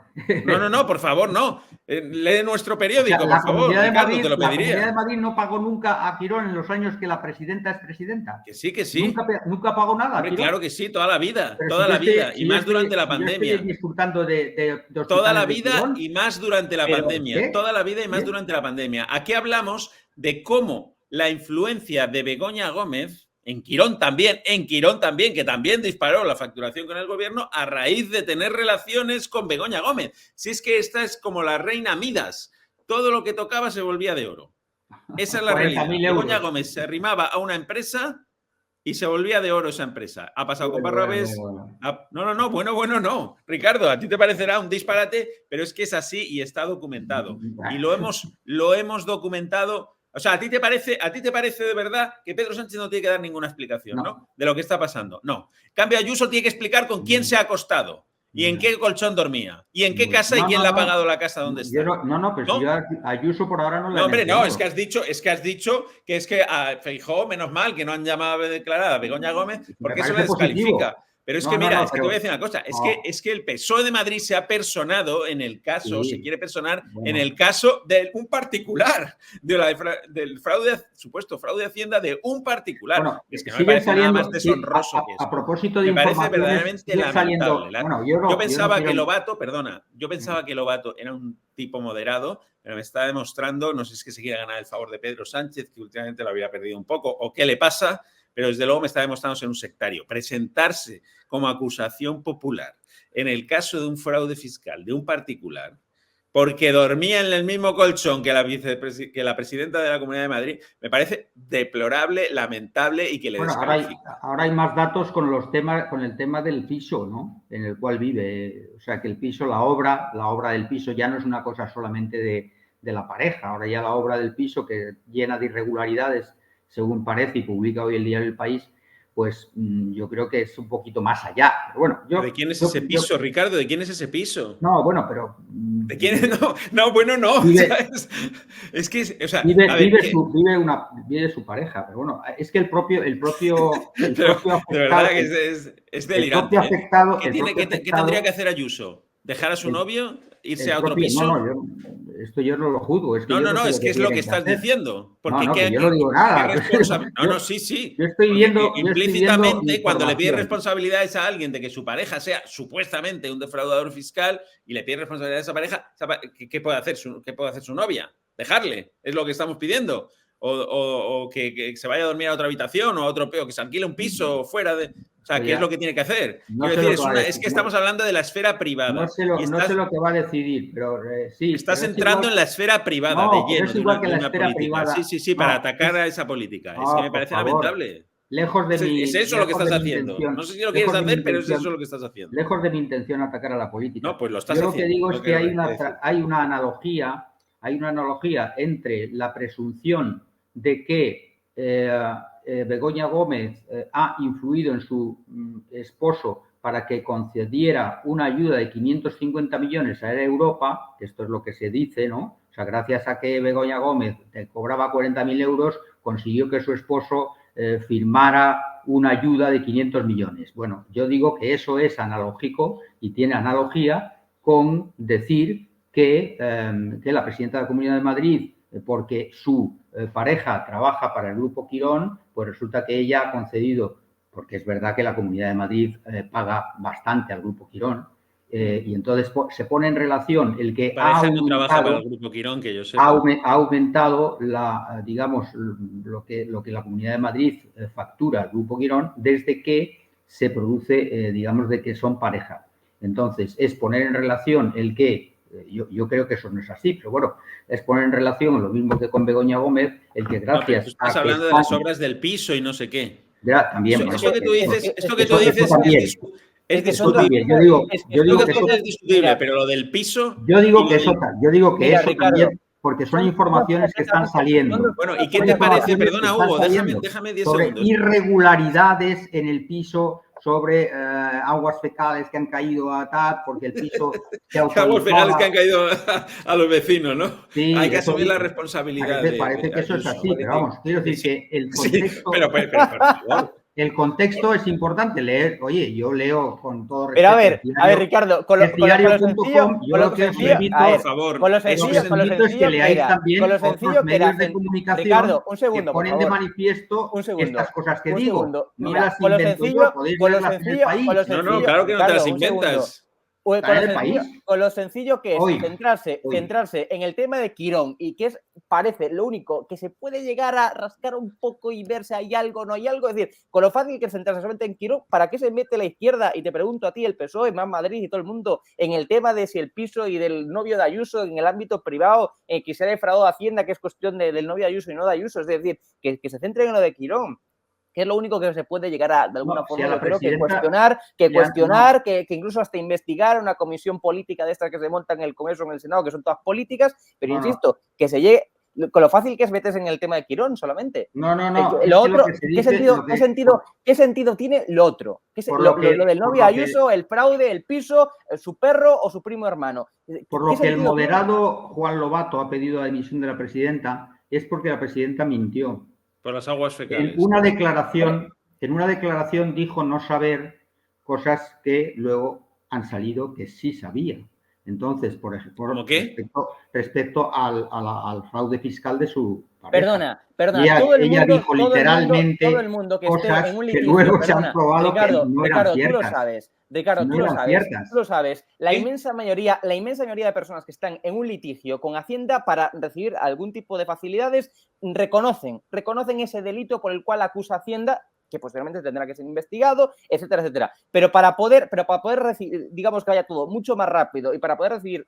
No, por favor, no. Lee nuestro periódico, por favor, Ricardo, te lo pediría. La Comunidad de Madrid no pagó nunca a Quirón en los años que la presidenta es presidenta. Que sí. Nunca pagó nada. Hombre, claro que sí, toda la vida. Y más durante la pandemia. Estoy disfrutando de toda la vida y más durante la pandemia. Toda la vida y más durante la pandemia. Aquí hablamos de cómo la influencia de Begoña Gómez en Quirón también, que también disparó la facturación con el gobierno a raíz de tener relaciones con Begoña Gómez. Si es que esta es como la reina Midas, todo lo que tocaba se volvía de oro. Esa es la realidad. Begoña Gómez se arrimaba a una empresa y se volvía de oro esa empresa. Ha pasado con Barrabés. No. Ricardo, a ti te parecerá un disparate, pero es que es así y está documentado. Y lo hemos documentado. O sea, ¿a ti te parece de verdad que Pedro Sánchez no tiene que dar ninguna explicación, ¿no? De lo que está pasando? No. En cambio, Ayuso tiene que explicar con quién se ha acostado y en qué colchón dormía y en qué casa y quién le ha pagado la casa donde está. Pero yo a Ayuso por ahora no le. No, hombre, no, es que has dicho que a Feijóo, menos mal que no han llamado a declarar a Begoña Gómez, porque eso le descalifica. Pero es No, que, no, mira, no, es que te pero voy a decir una cosa. Es que el PSOE de Madrid se ha personado en el caso, sí, se quiere personar bueno. en el caso de un particular, del fraude, supuesto fraude de Hacienda de un particular. Bueno, Es que no me siguen parece nada más saliendo, sí, deshonroso que a eso. propósito de Me parece informaciones, verdaderamente siguen saliendo, lamentable. bueno, Yo pensaba que quiero... Lobato, perdona, yo pensaba que Lobato era un tipo moderado, pero me está demostrando, no sé si es que se quiere ganar el favor de Pedro Sánchez, que últimamente lo había perdido un poco, o qué le pasa, pero desde luego me está demostrando ser un sectario. Presentarse como acusación popular en el caso de un fraude fiscal de un particular, porque dormía en el mismo colchón que la presidenta de la Comunidad de Madrid, me parece deplorable, lamentable y que le descalifica. Ahora hay más datos con el tema del piso, ¿no? En el cual vive. O sea, que el piso, la obra del piso ya no es una cosa solamente de la pareja. Ahora ya la obra del piso, que llena de irregularidades, según parece y publica hoy el diario El País, pues yo creo que es un poquito más allá. Pero bueno, ¿De quién es ese piso, Ricardo? ¿De quién es ese piso? No, bueno, pero... ¿De quién? No, bueno, no. Vive, es que, o sea, vive su pareja, pero bueno, es que el propio pero, afectado, de verdad que es delirante. ¿Qué tendría que hacer Ayuso? ¿Dejar a su novio? ¿Irse a otro piso? Esto yo no lo juzgo. Es que Es que es lo que estás diciendo. Porque que yo no digo nada. Sí. Yo estoy viendo... Implícitamente, cuando le pides responsabilidades a alguien de que su pareja sea supuestamente un defraudador fiscal y le pides responsabilidad a esa pareja, ¿qué puede hacer su novia? Dejarle, es lo que estamos pidiendo. O que se vaya a dormir a otra habitación o a otro que se alquile un piso fuera de... O sea, ¿qué es lo que tiene que hacer? Es que estamos hablando de la esfera privada. No sé lo que va a decidir, pero sí. Estás entrando en la esfera privada de lleno de una política. Privada, sí, para atacar a esa política. Es que me parece lamentable. Lejos de mi... Es eso lo que estás haciendo. No sé si lo quieres hacer, pero es eso lo que estás haciendo. Lejos de mi intención atacar a la política. No, pues lo estás haciendo. Yo lo que digo es que hay una analogía entre la presunción de que Begoña Gómez ha influido en su esposo para que concediera una ayuda de 550 millones a Europa, que esto es lo que se dice, ¿no? O sea, gracias a que Begoña Gómez cobraba 40.000 euros, consiguió que su esposo firmara una ayuda de 500 millones. Bueno, yo digo que eso es analógico y tiene analogía con decir que la presidenta de la Comunidad de Madrid, porque su pareja trabaja para el Grupo Quirón, pues resulta que ella ha concedido, porque es verdad que la Comunidad de Madrid paga bastante al Grupo Quirón, y entonces se pone en relación el que ha aumentado, no trabaja para el Grupo Quirón, que yo sé. Ha aumentado lo que la Comunidad de Madrid factura al Grupo Quirón desde que se produce, de que son pareja. Entonces, es poner en relación el que yo creo que eso no es así, pero bueno, es poner en relación lo mismo que con Begoña Gómez, el que gracias tú estás hablando de las obras del piso y no sé qué. También. Esto que tú dices es discutible. Yo digo que es discutible, pero lo del piso... Yo digo que eso también, porque son informaciones que están saliendo. Bueno, ¿y qué te parece? Perdona, Hugo, déjame 10 segundos. Irregularidades en el piso, sobre aguas fecales que han caído a TAP, porque el piso se autorizaba... Aguas fecales que han caído a los vecinos, ¿no? Sí, hay que asumir la responsabilidad. Parece que eso es así, pero vamos, quiero decir que el contexto... Pero por favor. El contexto es importante leer. Oye, yo leo con todo respeto. Pero a ver, Ricardo, con lo sencillo, yo lo que os invito, por favor, con lo sencillo es que leáis también otros medios de comunicación, Ricardo, un segundo, que ponen de manifiesto estas cosas que digo. No me las invento yo, podéis leerlas en El País. No, claro que no te las inventas. Con lo sencillo que es centrarse en el tema de Quirón, y que parece lo único que se puede llegar a rascar un poco y ver si hay algo o no hay algo. Es decir, con lo fácil que es centrarse solamente en Quirón, ¿para qué se mete la izquierda? Y te pregunto a ti, el PSOE, Más Madrid y todo el mundo, en el tema de si el piso y del novio de Ayuso en el ámbito privado, que se ha defraudado Hacienda, que es cuestión del novio de Ayuso y no de Ayuso. Es decir, que se centren en lo de Quirón, que es lo único que se puede llegar a, de alguna forma, yo creo, que cuestionar, que incluso hasta investigar una comisión política de estas que se montan en el Congreso o en el Senado, que son todas políticas, pero insisto, que se llegue, con lo fácil que es meterse en el tema de Quirón solamente. Lo otro, ¿qué sentido tiene lo otro? Lo del novio Ayuso, el fraude, el piso, su perro o su primo hermano. Por lo que el moderado Juan Lobato ha pedido la dimisión de la presidenta, es porque la presidenta mintió. Por las aguas fecales. En una declaración dijo no saber cosas que luego han salido que sí sabía. Entonces, por ejemplo, ¿Cómo qué? respecto al fraude fiscal de su pareja. Perdona, Ella dijo literalmente todo el mundo que esté cosas en un que litigio, luego se han probado Ricardo, que no eran tú lo ciertas. sabes, Ricardo, No tú lo eran sabes, ciertas. tú lo sabes. La ¿Sí? inmensa mayoría de personas que están en un litigio con Hacienda para recibir algún tipo de facilidades reconocen ese delito por el cual acusa Hacienda, que posteriormente tendrá que ser investigado, etcétera, etcétera. Pero para poder recibir, digamos que vaya todo mucho más rápido y para poder recibir,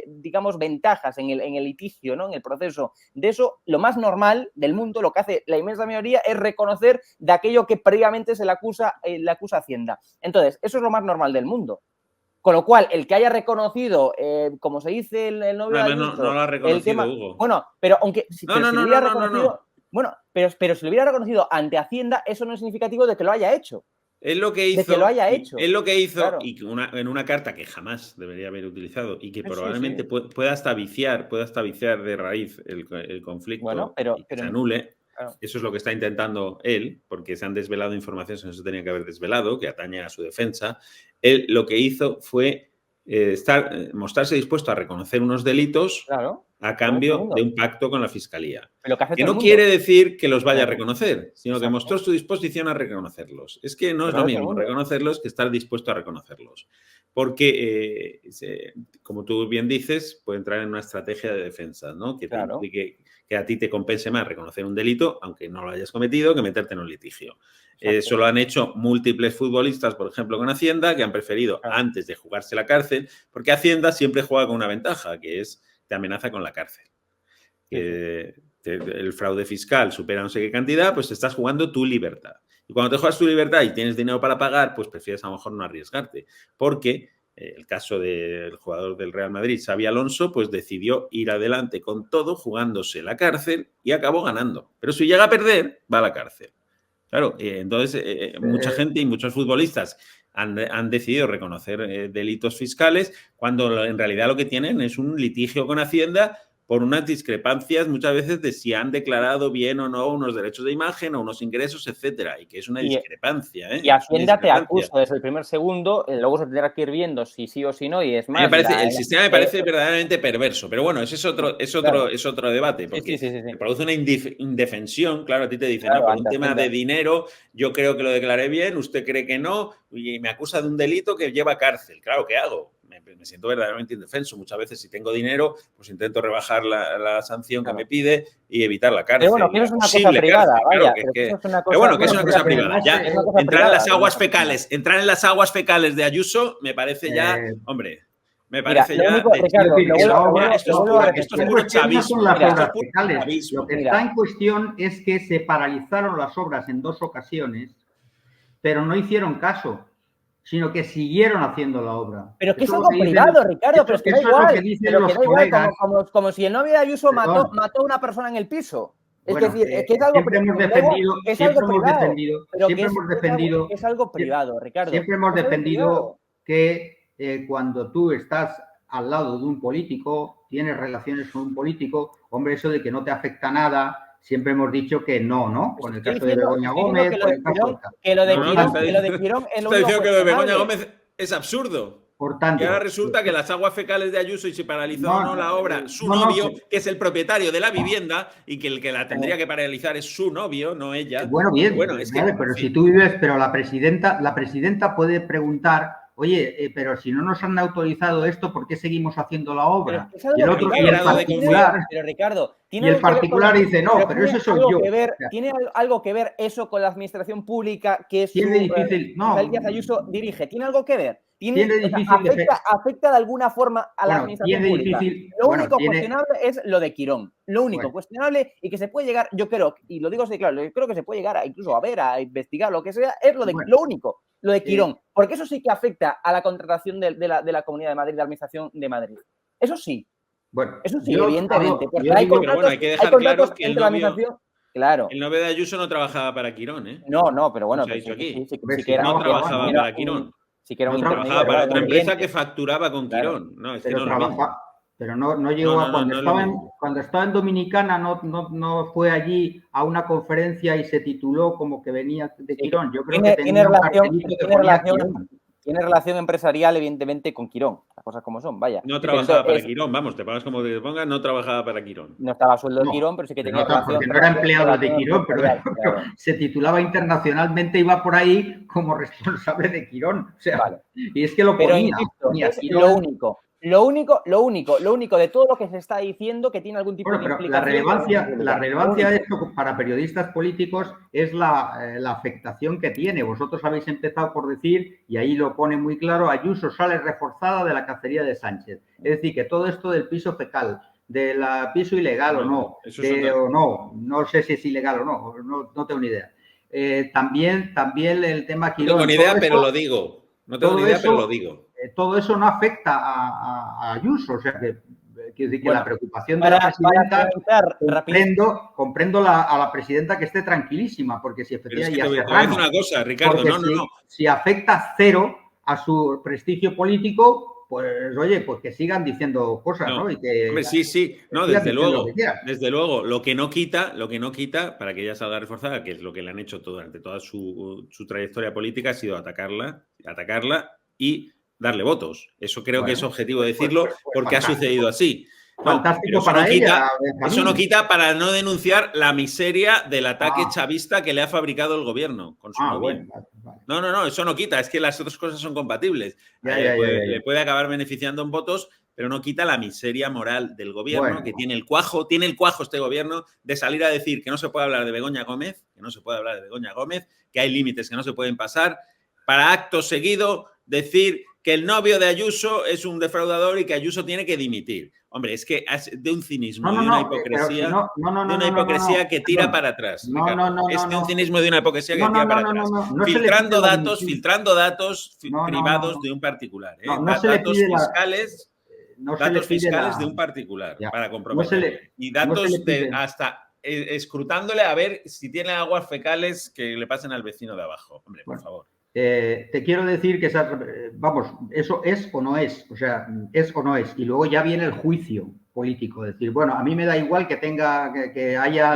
digamos, ventajas en el litigio, ¿no? En el proceso de eso, lo más normal del mundo, lo que hace la inmensa mayoría es reconocer de aquello que previamente se le acusa Hacienda. Entonces, eso es lo más normal del mundo. Con lo cual, el que haya reconocido, como se dice el novio de Ayuso, no lo ha reconocido, Hugo. Bueno, pero aunque si lo hubiera reconocido, no. Bueno, pero si lo hubiera reconocido ante Hacienda, eso no es significativo de que lo haya hecho. Es lo que hizo. De que lo haya hecho. Es lo que hizo, claro. y en una carta que jamás debería haber utilizado y que probablemente sí. pueda hasta viciar de raíz el conflicto, bueno, pero se anule. Claro. Eso es lo que está intentando él, porque se han desvelado informaciones que no se tenían que haber desvelado, que atañen a su defensa. Él lo que hizo fue mostrarse dispuesto a reconocer unos delitos a cambio de un pacto con la Fiscalía. Que no quiere decir que los vaya a reconocer, sino que mostró su disposición a reconocerlos. Es que no es lo mismo reconocerlos que estar dispuesto a reconocerlos. Porque, como tú bien dices, puede entrar en una estrategia de defensa, ¿no? Que a ti te compense más reconocer un delito, aunque no lo hayas cometido, que meterte en un litigio. Eso lo han hecho múltiples futbolistas, por ejemplo, con Hacienda, que han preferido antes de jugarse la cárcel, porque Hacienda siempre juega con una ventaja, que es te amenaza con la cárcel. El fraude fiscal supera no sé qué cantidad, pues te estás jugando tu libertad. Y cuando te juegas tu libertad y tienes dinero para pagar, pues prefieres a lo mejor no arriesgarte. Porque el caso del jugador del Real Madrid, Xabi Alonso, pues decidió ir adelante con todo, jugándose la cárcel y acabó ganando. Pero si llega a perder, va a la cárcel. Claro, entonces mucha gente y muchos futbolistas han decidido reconocer delitos fiscales cuando en realidad lo que tienen es un litigio con Hacienda por unas discrepancias muchas veces de si han declarado bien o no unos derechos de imagen o unos ingresos, etcétera, y que es una discrepancia. Y Hacienda te acusa desde el primer segundo, luego se tendrá que ir viendo si sí o si no, y es más... el sistema me parece verdaderamente perverso, pero bueno, ese es otro debate, porque te produce una indefensión. Claro, a ti te dicen, no, por un tema de dinero, yo creo que lo declaré bien, usted cree que no, y me acusa de un delito que lleva cárcel. Claro, ¿qué hago? Me siento verdaderamente indefenso. Muchas veces, si tengo dinero, pues intento rebajar la sanción que me pide y evitar la cárcel. Pero bueno, que eso es una cosa privada, vaya. Pero bueno, que es una cosa privada. Ya, entrar en las aguas fecales, de Ayuso, me parece ya, hombre, me parece ya... Esto es puro chavismo. Lo que está en cuestión es que se paralizaron las obras en 2 ocasiones, pero no hicieron caso, sino que siguieron haciendo la obra. Pero que es algo privado, Ricardo, pero es que da igual. Como si el novio de Ayuso mató a una persona en el piso. Es decir, es que es algo privado. Es algo privado, Ricardo. Siempre hemos defendido que cuando tú estás al lado de un político, tienes relaciones con un político, hombre, eso de que no te afecta nada... Siempre hemos dicho que no, con el caso de Begoña Gómez, que lo de Quirón es lo único. Está diciendo que lo de Begoña Gómez es absurdo. Por tanto, y ahora resulta que las aguas fecales de Ayuso y si paralizó o no la obra, su novio, que es el propietario de la vivienda y que el que la tendría que paralizar es su novio, no ella. Bueno, bien, pero si tú vives, pero la presidenta puede preguntar, oye, pero si no nos han autorizado esto, ¿por qué seguimos haciendo la obra? Y el otro, pero Ricardo, y el particular dice, no, pero eso soy yo. ¿Tiene algo que ver eso con la administración pública que es Díaz Ayuso dirige? ¿Tiene algo que ver? ¿Afecta de alguna forma a la administración pública? Lo único cuestionable es lo de Quirón. Lo único cuestionable y que se puede llegar, yo creo, y lo digo así claro, yo creo que se puede llegar incluso a investigar lo que sea, es lo único, lo de Quirón. Porque eso sí que afecta a la contratación de la Comunidad de Madrid, de la Administración de Madrid. Eso sí. Bueno, eso sí, evidentemente. Porque hay que dejar claro que el novio de Ayuso no trabajaba para Quirón, ¿eh? No, pero bueno. No trabajaba para Quirón. No trabajaba para otra empresa que facturaba con Quirón. No, es que no pero no llegó cuando estaba en Dominicana, no fue allí a una conferencia y se tituló como que venía de Quirón. Yo creo que tenía un cartelito que ponía Quirón. Tiene relación empresarial, evidentemente, con Quirón. Las cosas como son, vaya. No Sí, pero trabajaba para entonces, Quirón, vamos, te pagas como te pongas, no trabajaba para Quirón. no estaba a sueldo de No, Quirón, pero sí que pero tenía relación. porque no era empleado de Quirón, pero Claro. se titulaba internacionalmente, iba por ahí como responsable de Quirón. O sea, Vale. y es que lo Pero ponía, insisto, es Quirón. lo único de todo lo que se está diciendo que tiene algún tipo Bueno, de pero implicación. la relevancia de esto para periodistas políticos es la afectación que tiene. Vosotros habéis empezado por decir, y ahí lo pone muy claro, Ayuso sale reforzada de la cacería de Sánchez. Es decir, que todo esto del piso fecal, del piso ilegal o no, no sé si es ilegal o no tengo ni idea. También el tema Quirón. No tengo ni idea, pero lo digo. No tengo ni idea, pero lo digo. Todo eso no afecta a Ayuso, o sea que quiero decir que Bueno, la preocupación de la presidenta, comprendo a la presidenta que esté tranquilísima, porque si efectivamente te voy a decir una cosa, Ricardo, si afecta cero a su prestigio político, pues oye, pues que sigan diciendo cosas, ¿no? Y que, hombre, sí, no, desde luego, lo que no quita, para que ella salga reforzada, que es lo que le han hecho durante toda su trayectoria política, ha sido atacarla y darle votos. Eso creo que es objetivo decirlo, porque ha sucedido así. Fantástico para ella. Eso no quita para no denunciar la miseria del ataque chavista que le ha fabricado el gobierno con su novia. Vale. No, eso no quita, es que las otras cosas son compatibles. Le puede acabar beneficiando en votos, pero no quita la miseria moral del gobierno, que tiene el cuajo este gobierno de salir a decir que no se puede hablar de Begoña Gómez, que hay límites que no se pueden pasar, para acto seguido decir que el novio de Ayuso es un defraudador y que Ayuso tiene que dimitir. Hombre, es que es de un cinismo y una hipocresía que tira para atrás. Es de un cinismo y de una hipocresía que tira para atrás. Filtrando datos privados de un particular. Datos fiscales de un particular para comprometerle. Y datos hasta escrutándole a ver si tiene aguas fecales que le pasen al vecino de abajo. Hombre, por favor. Te quiero decir que eso es o no es, o sea, es o no es, y luego ya viene el juicio político, decir, bueno, a mí me da igual que haya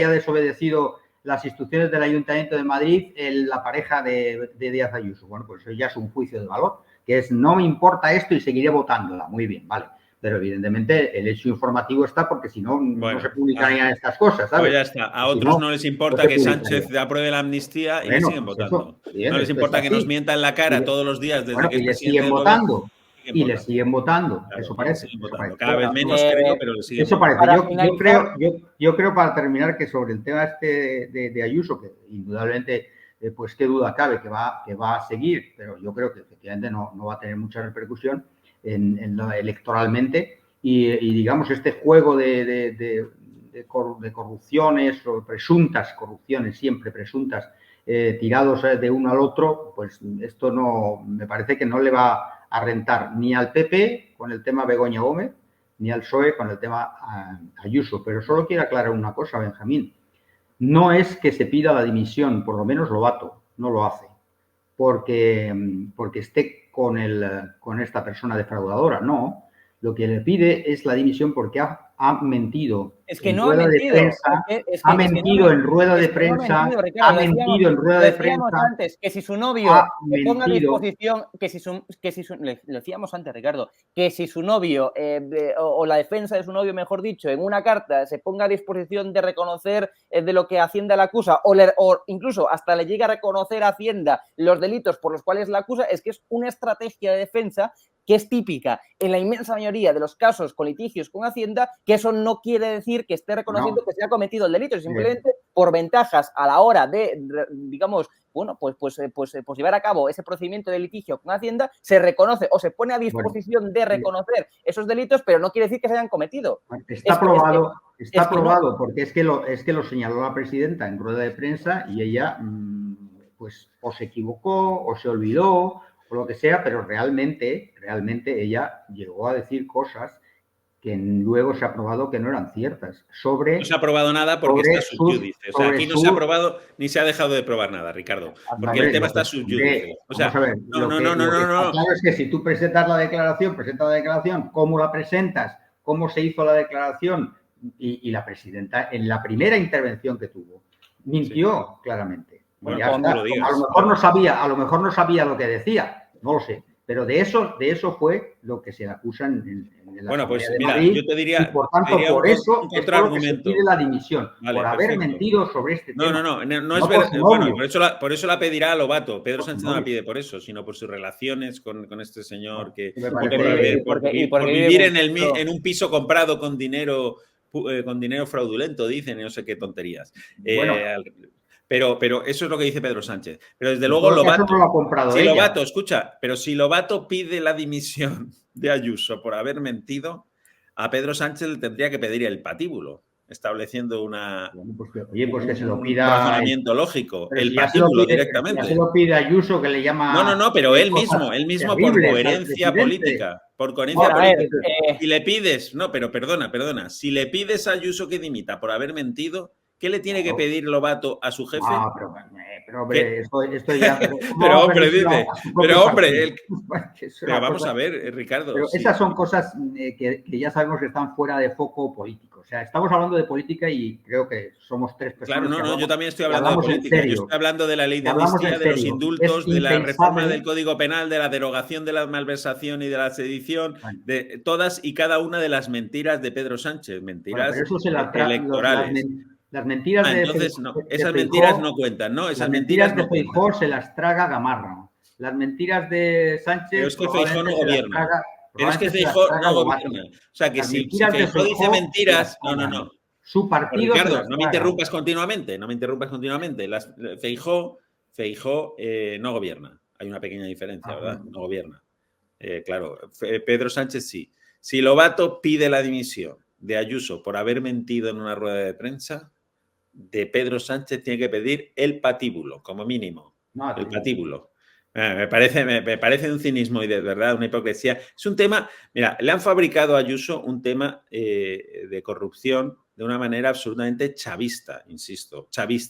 desobedecido las instrucciones del Ayuntamiento de Madrid la pareja de Díaz Ayuso. Bueno, pues eso ya es un juicio de valor, que es no me importa esto y seguiré votándola. Muy bien, vale. Pero evidentemente el hecho informativo está porque si no, no se publicarían estas cosas, ¿sabes? Pues ya está. A otros no les importa que Sánchez apruebe la amnistía y siguen votando. No les importa que nos mienta en la cara todos los días desde que le siguen votando. Y le siguen votando. Claro, eso parece. Cada vez menos, creo, pero le siguen votando. Eso parece. Yo creo, para terminar, que sobre el tema de Ayuso, que indudablemente, pues qué duda cabe que va a seguir, pero yo creo que efectivamente no va a tener mucha repercusión electoralmente y digamos este juego de corrupciones o presuntas corrupciones, siempre presuntas, tirados de uno al otro, pues esto no, me parece que no le va a rentar ni al PP con el tema Begoña Gómez, ni al PSOE con el tema Ayuso. Pero solo quiero aclarar una cosa, Benjamín. No es que se pida la dimisión, por lo menos Lobato no lo hace, porque esté con esta persona defraudadora, no. Lo que le pide es la dimisión porque ha mentido. Es que no ha mentido. Ha mentido en rueda de prensa. Ha mentido en rueda de prensa. Antes que si su novio le ponga a disposición, lo decíamos antes, Ricardo, que si su novio o la defensa de su novio, mejor dicho, en una carta se ponga a disposición de reconocer de lo que Hacienda le acusa o incluso hasta le llega a reconocer a Hacienda los delitos por los cuales la acusa, es que es una estrategia de defensa que es típica en la inmensa mayoría de los casos con litigios con Hacienda, que eso no quiere decir que esté reconociendo que se ha cometido el delito, simplemente por ventajas a la hora de, digamos, bueno, pues llevar a cabo ese procedimiento de litigio con Hacienda, se reconoce o se pone a disposición de reconocer esos delitos, pero no quiere decir que se hayan cometido. Está probado, porque es que lo señaló la presidenta en rueda de prensa y ella, pues, o se equivocó o se olvidó o lo que sea, pero realmente ella llegó a decir cosas que luego se ha probado que no eran ciertas. No se ha probado nada porque está subjudice. O sea, aquí no se ha probado ni se ha dejado de probar nada, Ricardo, porque el tema está subjudice. O sea, no. Claro, es que si tú presentas la declaración, cómo la presentas, cómo se hizo la declaración, y la presidenta, en la primera intervención que tuvo, mintió claramente. Bueno, ya no está. lo digas. A lo mejor no sabía lo que decía, no lo sé. Pero de eso fue lo que se acusa en la Bueno, pues Asamblea de mira, Madrid, yo te diría, y por tanto, un por eso un es por lo que se contraargumento. pide la dimisión, Vale, por haber perfecto. mentido sobre este tema. No es No verdad. por su Bueno, novio. por eso la pedirá a Lobato. Pedro Por su Sánchez no la novio. pide por eso, sino por sus relaciones con este señor que Me por parece- vivir en un piso comprado con dinero fraudulento, dicen, y no sé qué tonterías. Bueno. Pero eso es lo que dice Pedro Sánchez. Pero desde En luego todo caso, Lobato, no lo ha comprado si ella. Lobato, escucha, pero si Lobato pide la dimisión de Ayuso por haber mentido, a Pedro Sánchez le tendría que pedir el patíbulo, estableciendo Bueno, pues que se lo un pida. razonamiento lógico, Pero el si ya se lo patíbulo pide, directamente. ya se lo pide Ayuso, que le llama. No, pero él cosas mismo por terribles al coherencia presidente. política. Por coherencia Bueno, a ver, política. Si le pides, no, pero perdona, si le pides a Ayuso que dimita por haber mentido, ¿qué le tiene que pedir Lobato a su jefe? Ah, pero hombre, esto ya. Pero hombre, dice, pero hombre, pero pero vamos a ver, Ricardo. Pero sí. esas son cosas que ya sabemos que están fuera de foco político. O sea, estamos hablando de política y creo que somos tres personas. Claro, yo también estoy hablando de política. Yo estoy hablando de la ley de amnistía, de los indultos, de la reforma del Código Penal, de la derogación de la malversación y de la sedición, de todas y cada una de las mentiras de Pedro Sánchez, mentiras electorales. Las mentiras de entonces, no, esas Feijóo, mentiras no cuentan, ¿no? Esas mentiras de Feijóo se las traga Gamarra. Las mentiras de Sánchez. Pero es que Feijóo no gobierna. Pero es que Feijóo no gobierna. O sea, que si Feijóo dice mentiras. No. Su partido. Ricardo, no me interrumpas continuamente. Feijóo no gobierna. Hay una pequeña diferencia, ¿verdad? No gobierna. Claro, Pedro Sánchez sí. Si Lobato pide la dimisión de Ayuso por haber mentido en una rueda de prensa, de Pedro Sánchez tiene que pedir el patíbulo, como mínimo. El patíbulo. Me parece un cinismo y de verdad una hipocresía. Es un tema, mira, le han fabricado a Ayuso un tema de corrupción de una manera absolutamente chavista, insisto,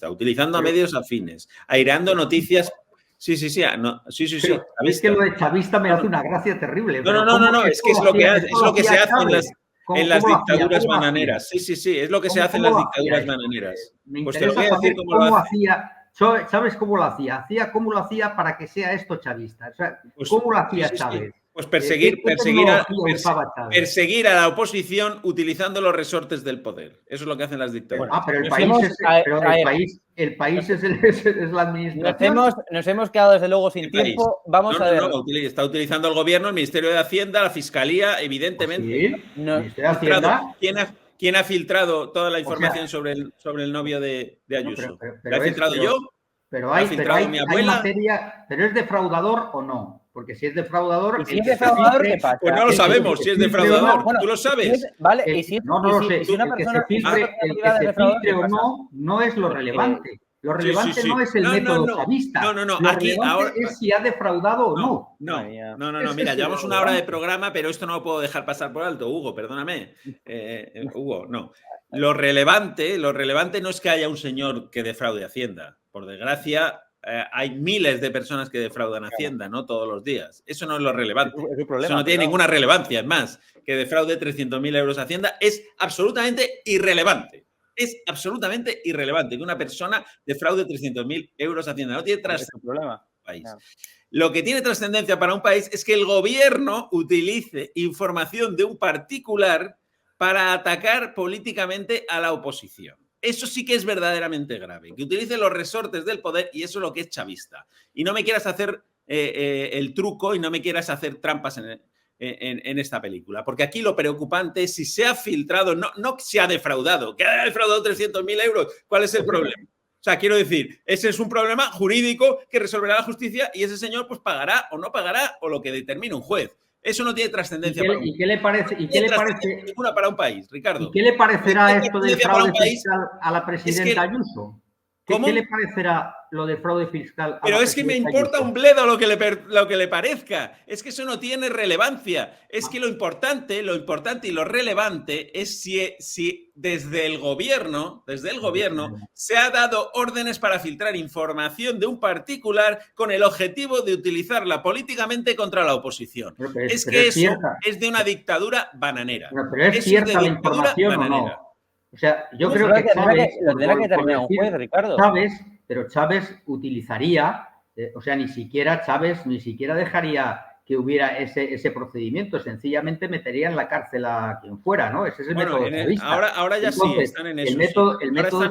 utilizando a medios afines, aireando noticias. Sí. Es que lo de chavista me hace una gracia terrible. No, es que es lo que se hace en las dictaduras bananeras. Sí, es lo que se hace en las dictaduras bananeras. Pues te lo voy a decir cómo lo hacía. ¿Sabes cómo lo hacía? ¿Cómo lo hacía para que sea esto chavista? O sea, ¿cómo lo hacía Chávez? Pues perseguir a la oposición utilizando los resortes del poder. Eso es lo que hacen las dictaduras. Pero el país es la administración. Nos hemos quedado desde luego sin tiempo. Vamos a ver. Está utilizando el gobierno, el Ministerio de Hacienda, la Fiscalía, evidentemente. ¿Sí? ¿Ministerio de Hacienda? ¿Quién ha filtrado toda la información sobre el novio de Ayuso? ¿La he filtrado yo? ¿La ha filtrado mi abuela? ¿Pero es defraudador o no? Porque si es defraudador... ¿Y si es defraudador, qué pasa? Pues no lo sabemos si es defraudador. ¿Tú lo sabes? Vale, no lo sé. El que se filtre o no es lo relevante. Lo relevante no es el método chavista. No. Lo Aquí relevante ahora es si ha defraudado o no. No. Mira, llevamos una hora de programa, pero esto no lo puedo dejar pasar por alto, Hugo, perdóname. Hugo, no. Lo relevante no es que haya un señor que defraude Hacienda. Por desgracia, hay miles de personas que defraudan Hacienda, ¿no? Todos los días. Eso no es lo relevante. Eso no tiene ninguna relevancia. Es más, que defraude 300.000 euros a Hacienda es absolutamente irrelevante. Es absolutamente irrelevante que una persona defraude 300.000 euros a Hacienda. No tiene trascendencia para un país. Claro. Lo que tiene trascendencia para un país es que el gobierno utilice información de un particular para atacar políticamente a la oposición. Eso sí que es verdaderamente grave, que utilice los resortes del poder y eso es lo que es chavista. Y no me quieras hacer el truco y no me quieras hacer trampas en esta película, porque aquí lo preocupante es si se ha filtrado, no se ha defraudado, que ha defraudado 300.000 euros, ¿cuál es el problema? O sea, quiero decir, ese es un problema jurídico que resolverá la justicia y ese señor pues pagará o no pagará o lo que determine un juez. Eso no tiene trascendencia para un país. ¿Y qué le parece? Ninguna para un país, Ricardo. ¿Y qué le parecerá esto del fraude fiscal a la presidenta Ayuso? ¿Qué le parecerá lo de fraude fiscal? Pero es que me importa un bledo lo que le parezca. Es que eso no tiene relevancia. Es que lo importante y lo relevante es si desde el gobierno se ha dado órdenes para filtrar información de un particular con el objetivo de utilizarla políticamente contra la oposición. Es que eso es de una dictadura bananera. Pero es cierta la información o no. O sea, yo creo que lo tendrá que terminar un juez, Ricardo. pero Chávez utilizaría, o sea, Chávez ni siquiera dejaría que hubiera ese procedimiento, sencillamente metería en la cárcel a quien fuera, ¿no? Ese es el método chavista. Ahora ya entonces, sí, están en eso. El método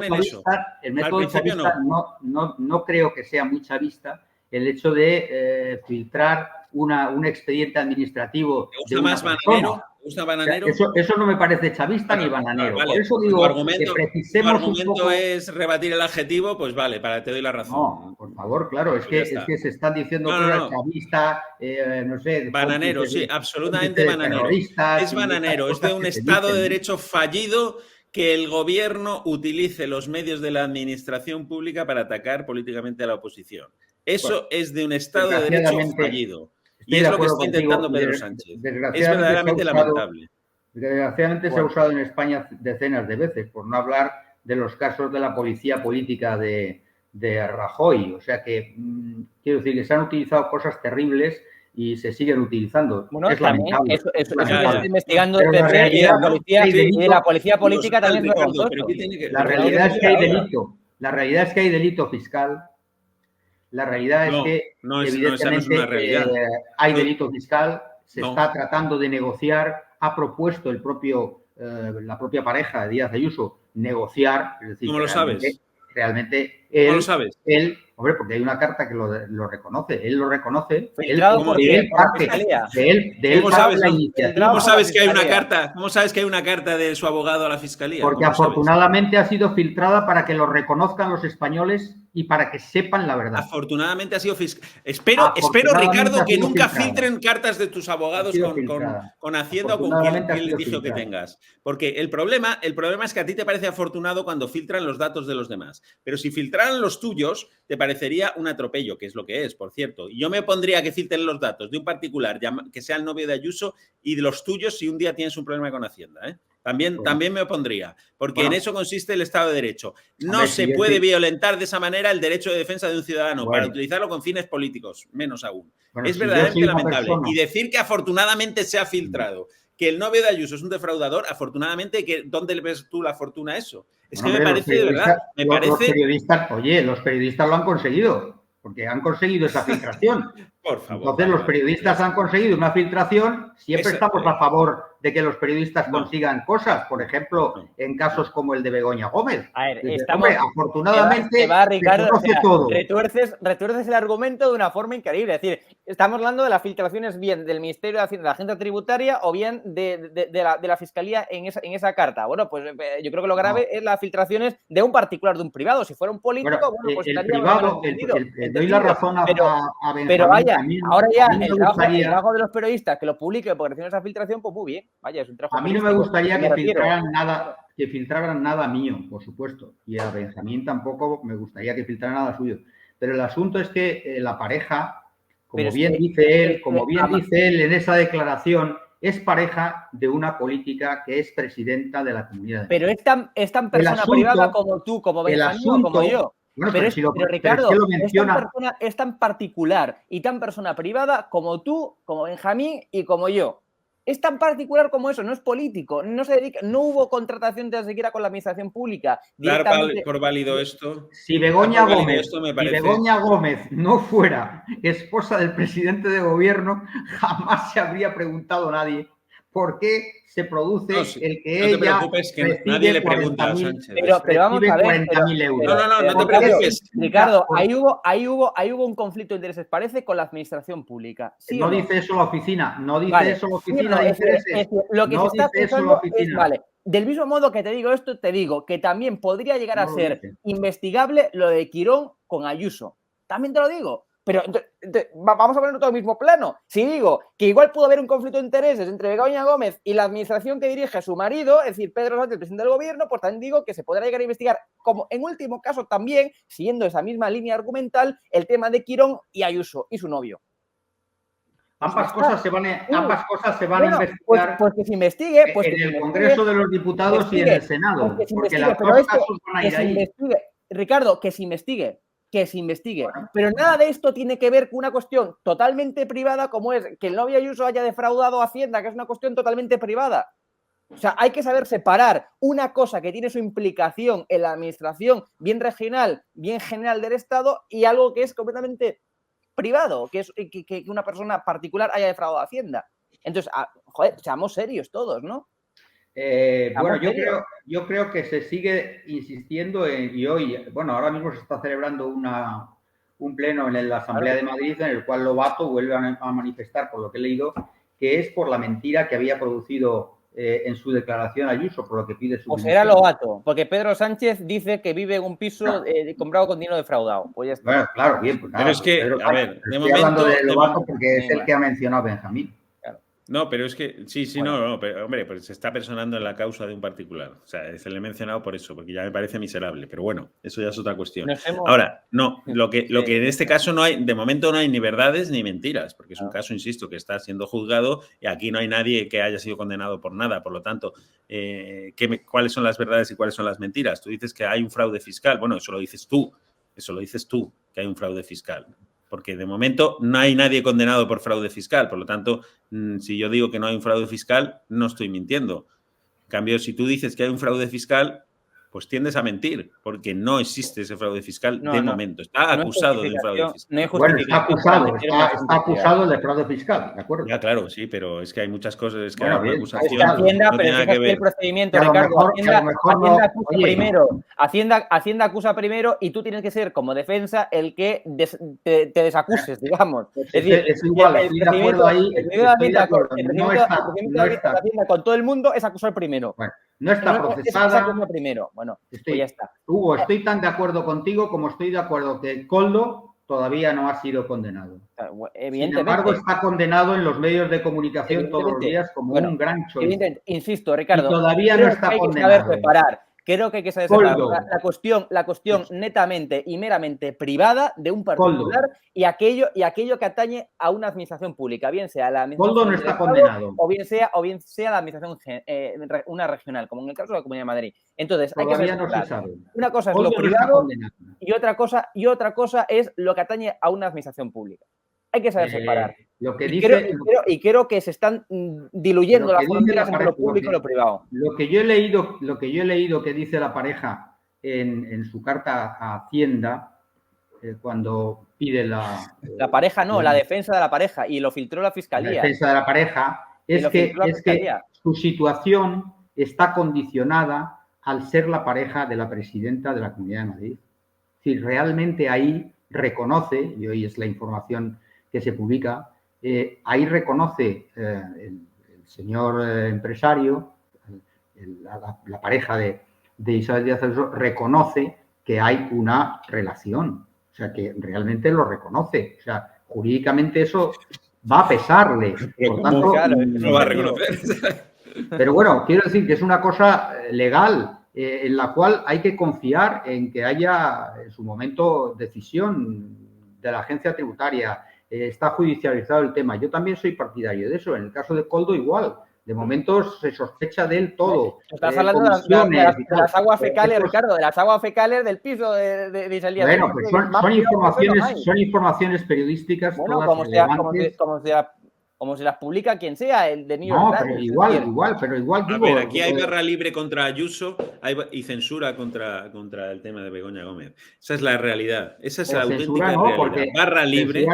chavista no creo que sea muy chavista el hecho de filtrar un expediente administrativo de una persona. ¿Te gusta bananero? O sea, eso no me parece chavista ni bananero. Vale. Por eso digo que precisemos tu argumento un poco... es rebatir el adjetivo, pues vale, te doy la razón. No, por favor, claro, es que se están diciendo cosas chavistas, no sé... Bananero, sí, absolutamente bananero. Es bananero, es de un Estado de Derecho fallido que el gobierno utilice los medios de la administración pública para atacar políticamente a la oposición. Eso es de un Estado de Derecho fallido. Y es lo que está intentando Pedro Sánchez. Es verdaderamente lamentable. Desgraciadamente se ha usado en España decenas de veces, por no hablar de los casos de la policía política de Rajoy. O sea que, quiero decir, que se han utilizado cosas terribles y se siguen utilizando. Bueno, es lamentable. Eso está investigando el PP y la policía política también es vergonzoso. La realidad es que hay delito. La realidad es que hay delito fiscal. La realidad es que, evidentemente, hay delito fiscal, se está tratando de negociar, ha propuesto la propia pareja de Díaz Ayuso negociar. Es decir, ¿cómo lo sabes? Realmente ¿Cómo lo sabes? Hombre, porque hay una carta que lo reconoce, él lo reconoce. ¿Cómo sabes que hay una carta? ¿Cómo sabes que hay una carta de su abogado a la fiscalía? Porque afortunadamente ha sido filtrada para que lo reconozcan los españos y para que sepan la verdad. Afortunadamente ha sido Espero, Ricardo, que nunca filtren cartas de tus abogados con Hacienda o con quien litigio que tengas. Porque el problema es que a ti te parece afortunado cuando filtran los datos de los demás. Pero si filtraran los tuyos, te parecería un atropello, que es lo que es, por cierto. Y yo me pondría que filtren los datos de un particular que sea el novio de Ayuso y de los tuyos si un día tienes un problema con Hacienda, ¿eh? También me opondría, porque en eso consiste el Estado de Derecho. No se puede violentar de esa manera el derecho de defensa de un ciudadano para utilizarlo con fines políticos, menos aún. Es verdaderamente lamentable. Y decir que afortunadamente se ha filtrado que el novio de Ayuso es un defraudador, afortunadamente, ¿dónde le ves tú la fortuna a eso? Es que me parece, de verdad, los periodistas lo han conseguido, porque han conseguido esa filtración. Por favor. Entonces, los periodistas han conseguido una filtración. Siempre estamos a favor de que los periodistas consigan cosas. Por ejemplo, en casos como el de Begoña Gómez. A ver, afortunadamente, Ricardo, todo. Retuerces el argumento de una forma increíble. Es decir, estamos hablando de las filtraciones bien del Ministerio de Hacienda, de la Agencia Tributaria o bien de la Fiscalía en esa carta. Bueno, pues yo creo que lo grave es las filtraciones de un particular, de un privado. Si fuera un político, pues el privado, doy la razón a Benjamín. Pero vaya, ahora ya el trabajo de los periodistas que lo publique porque reciben esa filtración, pues muy bien. Vaya, es un trabajo. A mí no me gustaría que filtraran nada mío, por supuesto. Y a Benjamín tampoco me gustaría que filtraran nada suyo. Pero el asunto es que la pareja, como bien dice él en esa declaración, es pareja de una política que es presidenta de la Comunidad. Pero es tan persona privada como tú, como Benjamín o como yo. Bueno, pero Ricardo, es tan particular y tan persona privada como tú, como Benjamín y como yo. Es tan particular como eso, no es político, no hubo contratación ni siquiera con la administración pública. Dar por válido esto. Si Begoña Gómez no fuera esposa del presidente de gobierno, jamás se habría preguntado nadie por qué se produce el que ella. No te preocupes, que nadie le pregunta a Sánchez. Pero vamos a ver. 40.000 euros. No te preocupes. Ricardo, ahí hubo un conflicto de intereses, parece, con la administración pública. ¿Sí no dice eso la oficina. No dice eso la oficina de intereses. Lo que se está pensando es, vale, del mismo modo que te digo esto, te digo que también podría llegar a ser investigable lo de Quirón con Ayuso. También te lo digo. Pero vamos a ponerlo todo en el mismo plano. Si digo que igual pudo haber un conflicto de intereses entre Begoña Gómez y la administración que dirige a su marido, es decir, Pedro Sánchez, el presidente del gobierno, pues también digo que se podrá llegar a investigar, como en último caso también, siguiendo esa misma línea argumental, el tema de Quirón y Ayuso y su novio. Ambas cosas se van a investigar pues que se investigue, en el Congreso de los Diputados y en el Senado. Porque las dos casos van a ir ahí. Ricardo, que se investigue. Pero nada de esto tiene que ver con una cuestión totalmente privada como es que el novio Ayuso haya defraudado a Hacienda, que es una cuestión totalmente privada. O sea, hay que saber separar una cosa que tiene su implicación en la administración bien regional, bien general del Estado y algo que es completamente privado, que es que una persona particular haya defraudado a Hacienda. Entonces, joder, seamos serios todos, ¿no? Bueno, yo creo que se sigue insistiendo y hoy, bueno, ahora mismo se está celebrando un pleno en la Asamblea de Madrid en el cual Lobato vuelve a manifestar, por lo que he leído, que es por la mentira que había producido en su declaración Ayuso, por lo que pide su Pues era Lobato, porque Pedro Sánchez dice que vive en un piso comprado con dinero defraudado. Pues ya está. Bueno, claro, bien, pues nada. Pero es que, Pedro, a ver, de estoy hablando momento... de Lobato porque es el que ha mencionado Benjamín. No, pero es que, sí, Bueno. no, pero, hombre, pues se está personando en la causa de un particular. O sea, se le he mencionado por eso, porque ya me parece miserable. Pero bueno, eso ya es otra cuestión. Ahora, no, lo que en este caso no hay, de momento no hay ni verdades ni mentiras, porque es un caso, insisto, que está siendo juzgado y aquí no hay nadie que haya sido condenado por nada. Por lo tanto, ¿cuáles son las verdades y cuáles son las mentiras? Tú dices que hay un fraude fiscal. Bueno, eso lo dices tú, que hay un fraude fiscal. Porque de momento no hay nadie condenado por fraude fiscal. Por lo tanto, si yo digo que no hay un fraude fiscal, no estoy mintiendo. En cambio, si tú dices que hay un fraude fiscal, pues tiendes a mentir, porque no existe ese fraude fiscal de momento. Está acusado de un fraude fiscal. No hay bueno, está acusado de fraude fiscal, ¿de acuerdo? Ya, claro, sí, pero es que hay muchas cosas, es que bueno, hay una acusación. Hacienda, no pero tiene nada que ver. El procedimiento, Ricardo, Hacienda acusa primero. Hacienda acusa primero y tú tienes que ser, como defensa, el que te desacuses, digamos. Es decir, es igual, estoy de acuerdo ahí. No está. Con todo el mundo es acusar primero. Bueno, no está procesada. Primero. Bueno, pues ya está. Hugo, estoy tan de acuerdo contigo como estoy de acuerdo que Koldo todavía no ha sido condenado. Evidentemente. Sin embargo, está condenado en los medios de comunicación todos los días como un gran chollo. Insisto, Ricardo. Y todavía no está condenado. Hay que saber separar. Creo que hay que saber separar la cuestión netamente y meramente privada de un particular y aquello que atañe a una administración pública, bien sea la administración Koldo no está condenado. o bien sea la administración una regional, como en el caso de la Comunidad de Madrid. Entonces, todavía hay que saber no se sabe. Una cosa es lo privado y otra cosa es lo que atañe a una administración pública. Hay que saber separar. Lo que dice, creo que se están diluyendo las fronteras entre lo público y lo privado. Lo que yo he leído que dice la pareja en su carta a Hacienda cuando pide la pareja no, la defensa de la pareja, y lo filtró la Fiscalía. La defensa de la pareja es que su situación está condicionada al ser la pareja de la presidenta de la Comunidad de Madrid. Es decir, realmente ahí reconoce, y hoy es la información que se publica, ahí reconoce el señor empresario, la pareja de Isabel Díaz Ayuso, reconoce que hay una relación. O sea, que realmente lo reconoce. O sea, jurídicamente eso va a pesarle. Por tanto, no va a reconocer. Pero bueno, quiero decir que es una cosa legal en la cual hay que confiar en que haya en su momento decisión de la agencia tributaria. Está judicializado el tema. Yo también soy partidario de eso. En el caso de Koldo igual. De momento se sospecha de él todo. Estás hablando de las aguas fecales, Ricardo, de las aguas fecales del piso de Isabel Díaz. Bueno, pues son informaciones periodísticas. Bueno, como se las publica quien sea, el de New York Times. Pero igual. A ver, aquí hay barra libre contra Ayuso y censura contra el tema de Begoña Gómez. Esa es la realidad. Esa es la auténtica realidad. Barra libre.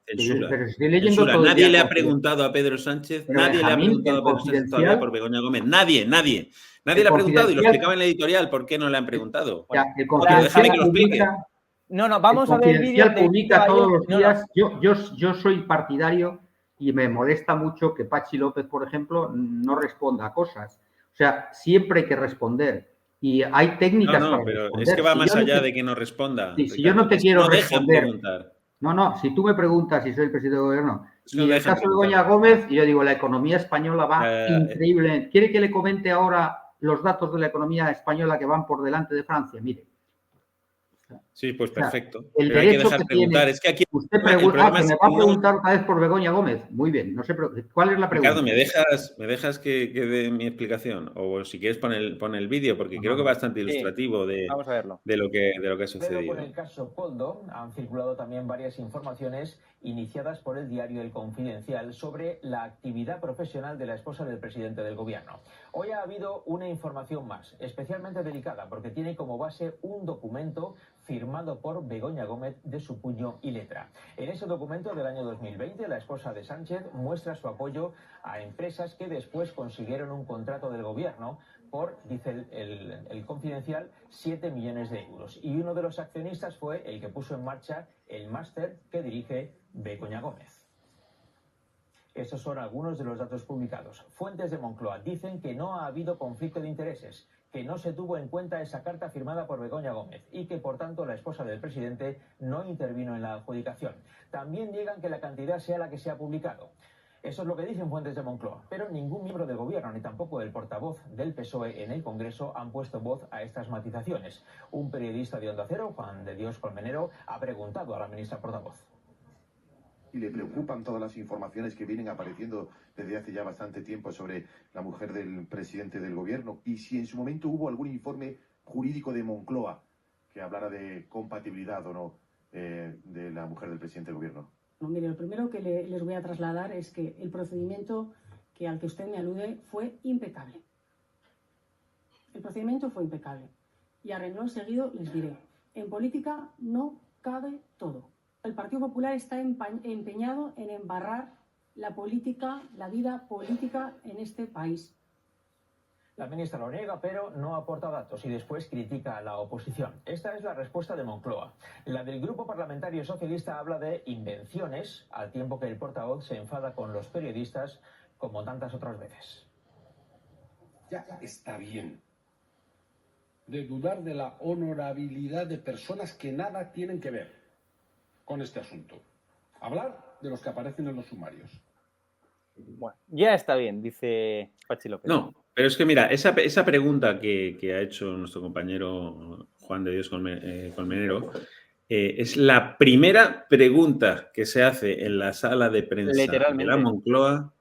Censura. Pero estoy leyendo todo nadie le ha preguntado a Pedro Sánchez, nadie le ha preguntado a Pedro Sánchez todavía por Begoña Gómez. Nadie le ha preguntado y lo explicaba en la editorial. ¿Por qué no le han preguntado? El Confidencial que lo explique. Vamos a ver el vídeo. Publica todos los días. Yo soy partidario y me molesta mucho que Pachi López, por ejemplo, no responda a cosas. O sea, siempre hay que responder. Y hay técnicas para pero responder. Es que va más allá de que no responda. Si yo no te quiero responder. Preguntar. No, si tú me preguntas si soy el presidente del gobierno, y en el caso de Begoña Gómez, yo digo, la economía española va increíble. ¿Quiere que le comente ahora los datos de la economía española que van por delante de Francia? Mire. Sí, pues perfecto. El pero derecho hay que dejar preguntar. Es que aquí usted pregunta, me va a preguntar otra vez por Begoña Gómez. Muy bien, no sé, ¿cuál es la pregunta? Ricardo, ¿me dejas que dé mi explicación? O si quieres pon el vídeo, porque creo que es bastante ilustrativo de lo que ha sucedido. Pero con el caso Koldo han circulado también varias informaciones iniciadas por el diario El Confidencial sobre la actividad profesional de la esposa del presidente del gobierno. Hoy ha habido una información más, especialmente delicada, porque tiene como base un documento firmado por Begoña Gómez de su puño y letra. En ese documento del año 2020, la esposa de Sánchez muestra su apoyo a empresas que después consiguieron un contrato del gobierno por, dice el Confidencial, 7 millones de euros. Y uno de los accionistas fue el que puso en marcha el máster que dirige Begoña Gómez. Estos son algunos de los datos publicados. Fuentes de Moncloa dicen que no ha habido conflicto de intereses, que no se tuvo en cuenta esa carta firmada por Begoña Gómez y que, por tanto, la esposa del presidente no intervino en la adjudicación. También niegan que la cantidad sea la que se ha publicado. Eso es lo que dicen fuentes de Moncloa, pero ningún miembro del gobierno ni tampoco el portavoz del PSOE en el Congreso han puesto voz a estas matizaciones. Un periodista de Onda Cero, Juan de Dios Colmenero, ha preguntado a la ministra portavoz. Y le preocupan todas las informaciones que vienen apareciendo desde hace ya bastante tiempo sobre la mujer del presidente del gobierno, y si en su momento hubo algún informe jurídico de Moncloa que hablara de compatibilidad o no de la mujer del presidente del gobierno. No, mire, lo primero que les voy a trasladar es que el procedimiento al que usted me alude fue impecable. El procedimiento fue impecable. Y a renglón seguido les diré, en política no cabe todo. El Partido Popular está empeñado en embarrar la política, la vida política en este país. La ministra lo niega, pero no aporta datos y después critica a la oposición. Esta es la respuesta de Moncloa. La del Grupo Parlamentario Socialista habla de invenciones, al tiempo que el portavoz se enfada con los periodistas, como tantas otras veces. Ya está bien de dudar de la honorabilidad de personas que nada tienen que ver con este asunto. Hablar de los que aparecen en los sumarios. Bueno, ya está bien, dice Pachi López. No, pero es que mira, esa pregunta que ha hecho nuestro compañero Juan de Dios Colmenero es la primera pregunta que se hace en la sala de prensa de la Moncloa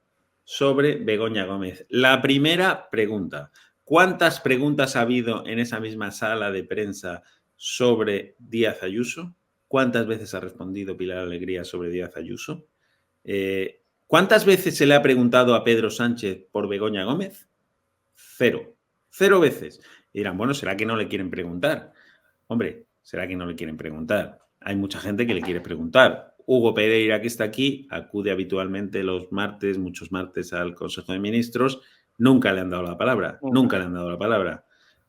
sobre Begoña Gómez. La primera pregunta. ¿Cuántas preguntas ha habido en esa misma sala de prensa sobre Díaz Ayuso? ¿Cuántas veces ha respondido Pilar Alegría sobre Díaz Ayuso? ¿Cuántas veces se le ha preguntado a Pedro Sánchez por Begoña Gómez? 0. 0 veces. Y dirán, bueno, ¿será que no le quieren preguntar? Hombre, ¿será que no le quieren preguntar? Hay mucha gente que le quiere preguntar. Hugo Pereira, que está aquí, acude habitualmente los martes, muchos martes, al Consejo de Ministros. Nunca le han dado la palabra. Nunca le han dado la palabra.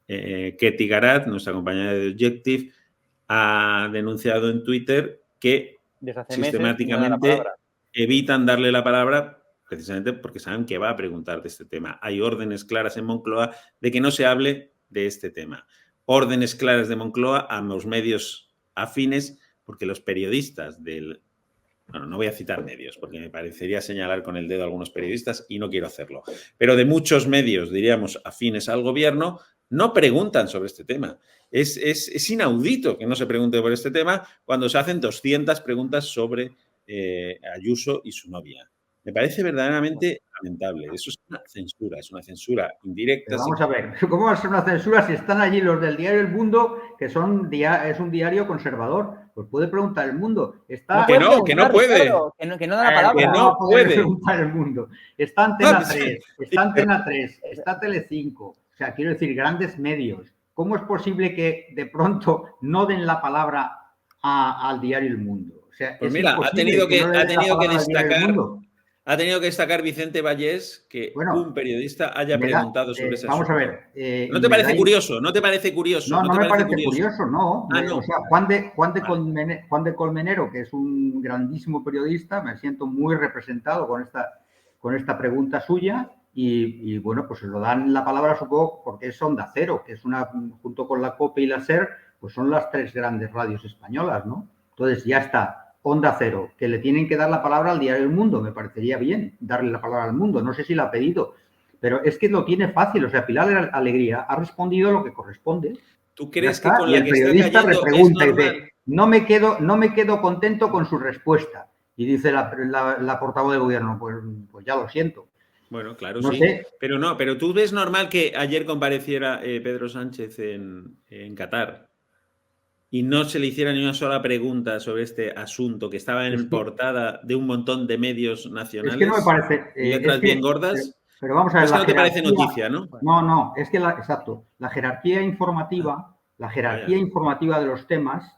Ketty Garat, nuestra compañera de Objective, ha denunciado en Twitter que sistemáticamente evitan darle la palabra precisamente porque saben que va a preguntar de este tema. Hay órdenes claras en Moncloa de que no se hable de este tema. Órdenes claras de Moncloa a los medios afines, porque los periodistas del... Bueno, no voy a citar medios, porque me parecería señalar con el dedo a algunos periodistas y no quiero hacerlo. Pero de muchos medios, diríamos, afines al gobierno, no preguntan sobre este tema. Es inaudito que no se pregunte por este tema cuando se hacen 200 preguntas sobre Ayuso y su novia. Me parece verdaderamente lamentable. Eso es una censura indirecta. Pero vamos a ver, ¿cómo va a ser una censura si están allí los del diario El Mundo, que es un diario conservador? Pues puede preguntar El Mundo. Está... que no puede. Claro, que no da la palabra. Que no puede preguntar El Mundo. Está Antena 3, está Antena 3, está Telecinco. O sea, quiero decir, grandes medios. ¿Cómo es posible que de pronto no den la palabra al diario El Mundo? O sea, pues mira, ha tenido que destacar Vicente Vallés que un periodista haya preguntado sobre ese asunto. Vamos a ver. ¿No te parece curioso? ¿No te parece curioso? No me parece curioso, no. No. O sea, Juan de Colmenero, que es un grandísimo periodista, me siento muy representado con esta pregunta suya y bueno, pues se lo dan la palabra, supongo, porque es Onda Cero, que es junto con la COPE y la SER, pues son las 3 grandes radios españolas, ¿no? Entonces ya está. Onda Cero, que le tienen que dar la palabra al diario El Mundo. Me parecería bien darle la palabra al Mundo. No sé si la ha pedido, pero es que lo tiene fácil. O sea, Pilar Alegría ha respondido lo que corresponde. ¿Tú crees que con la que el periodista está cayendo repregunta es y dice, no me quedo contento con su respuesta? Y dice la portavoz del gobierno, pues ya lo siento. Bueno, claro, no sí. Sé. Pero tú ves normal que ayer compareciera Pedro Sánchez en Qatar. y no se le hiciera ni una sola pregunta sobre este asunto que estaba en portada de un montón de medios nacionales. Es que no me parece. Letras bien gordas. Pero vamos a ver, es que no te parece noticia, ¿no? No, es que exacto. La jerarquía informativa de los temas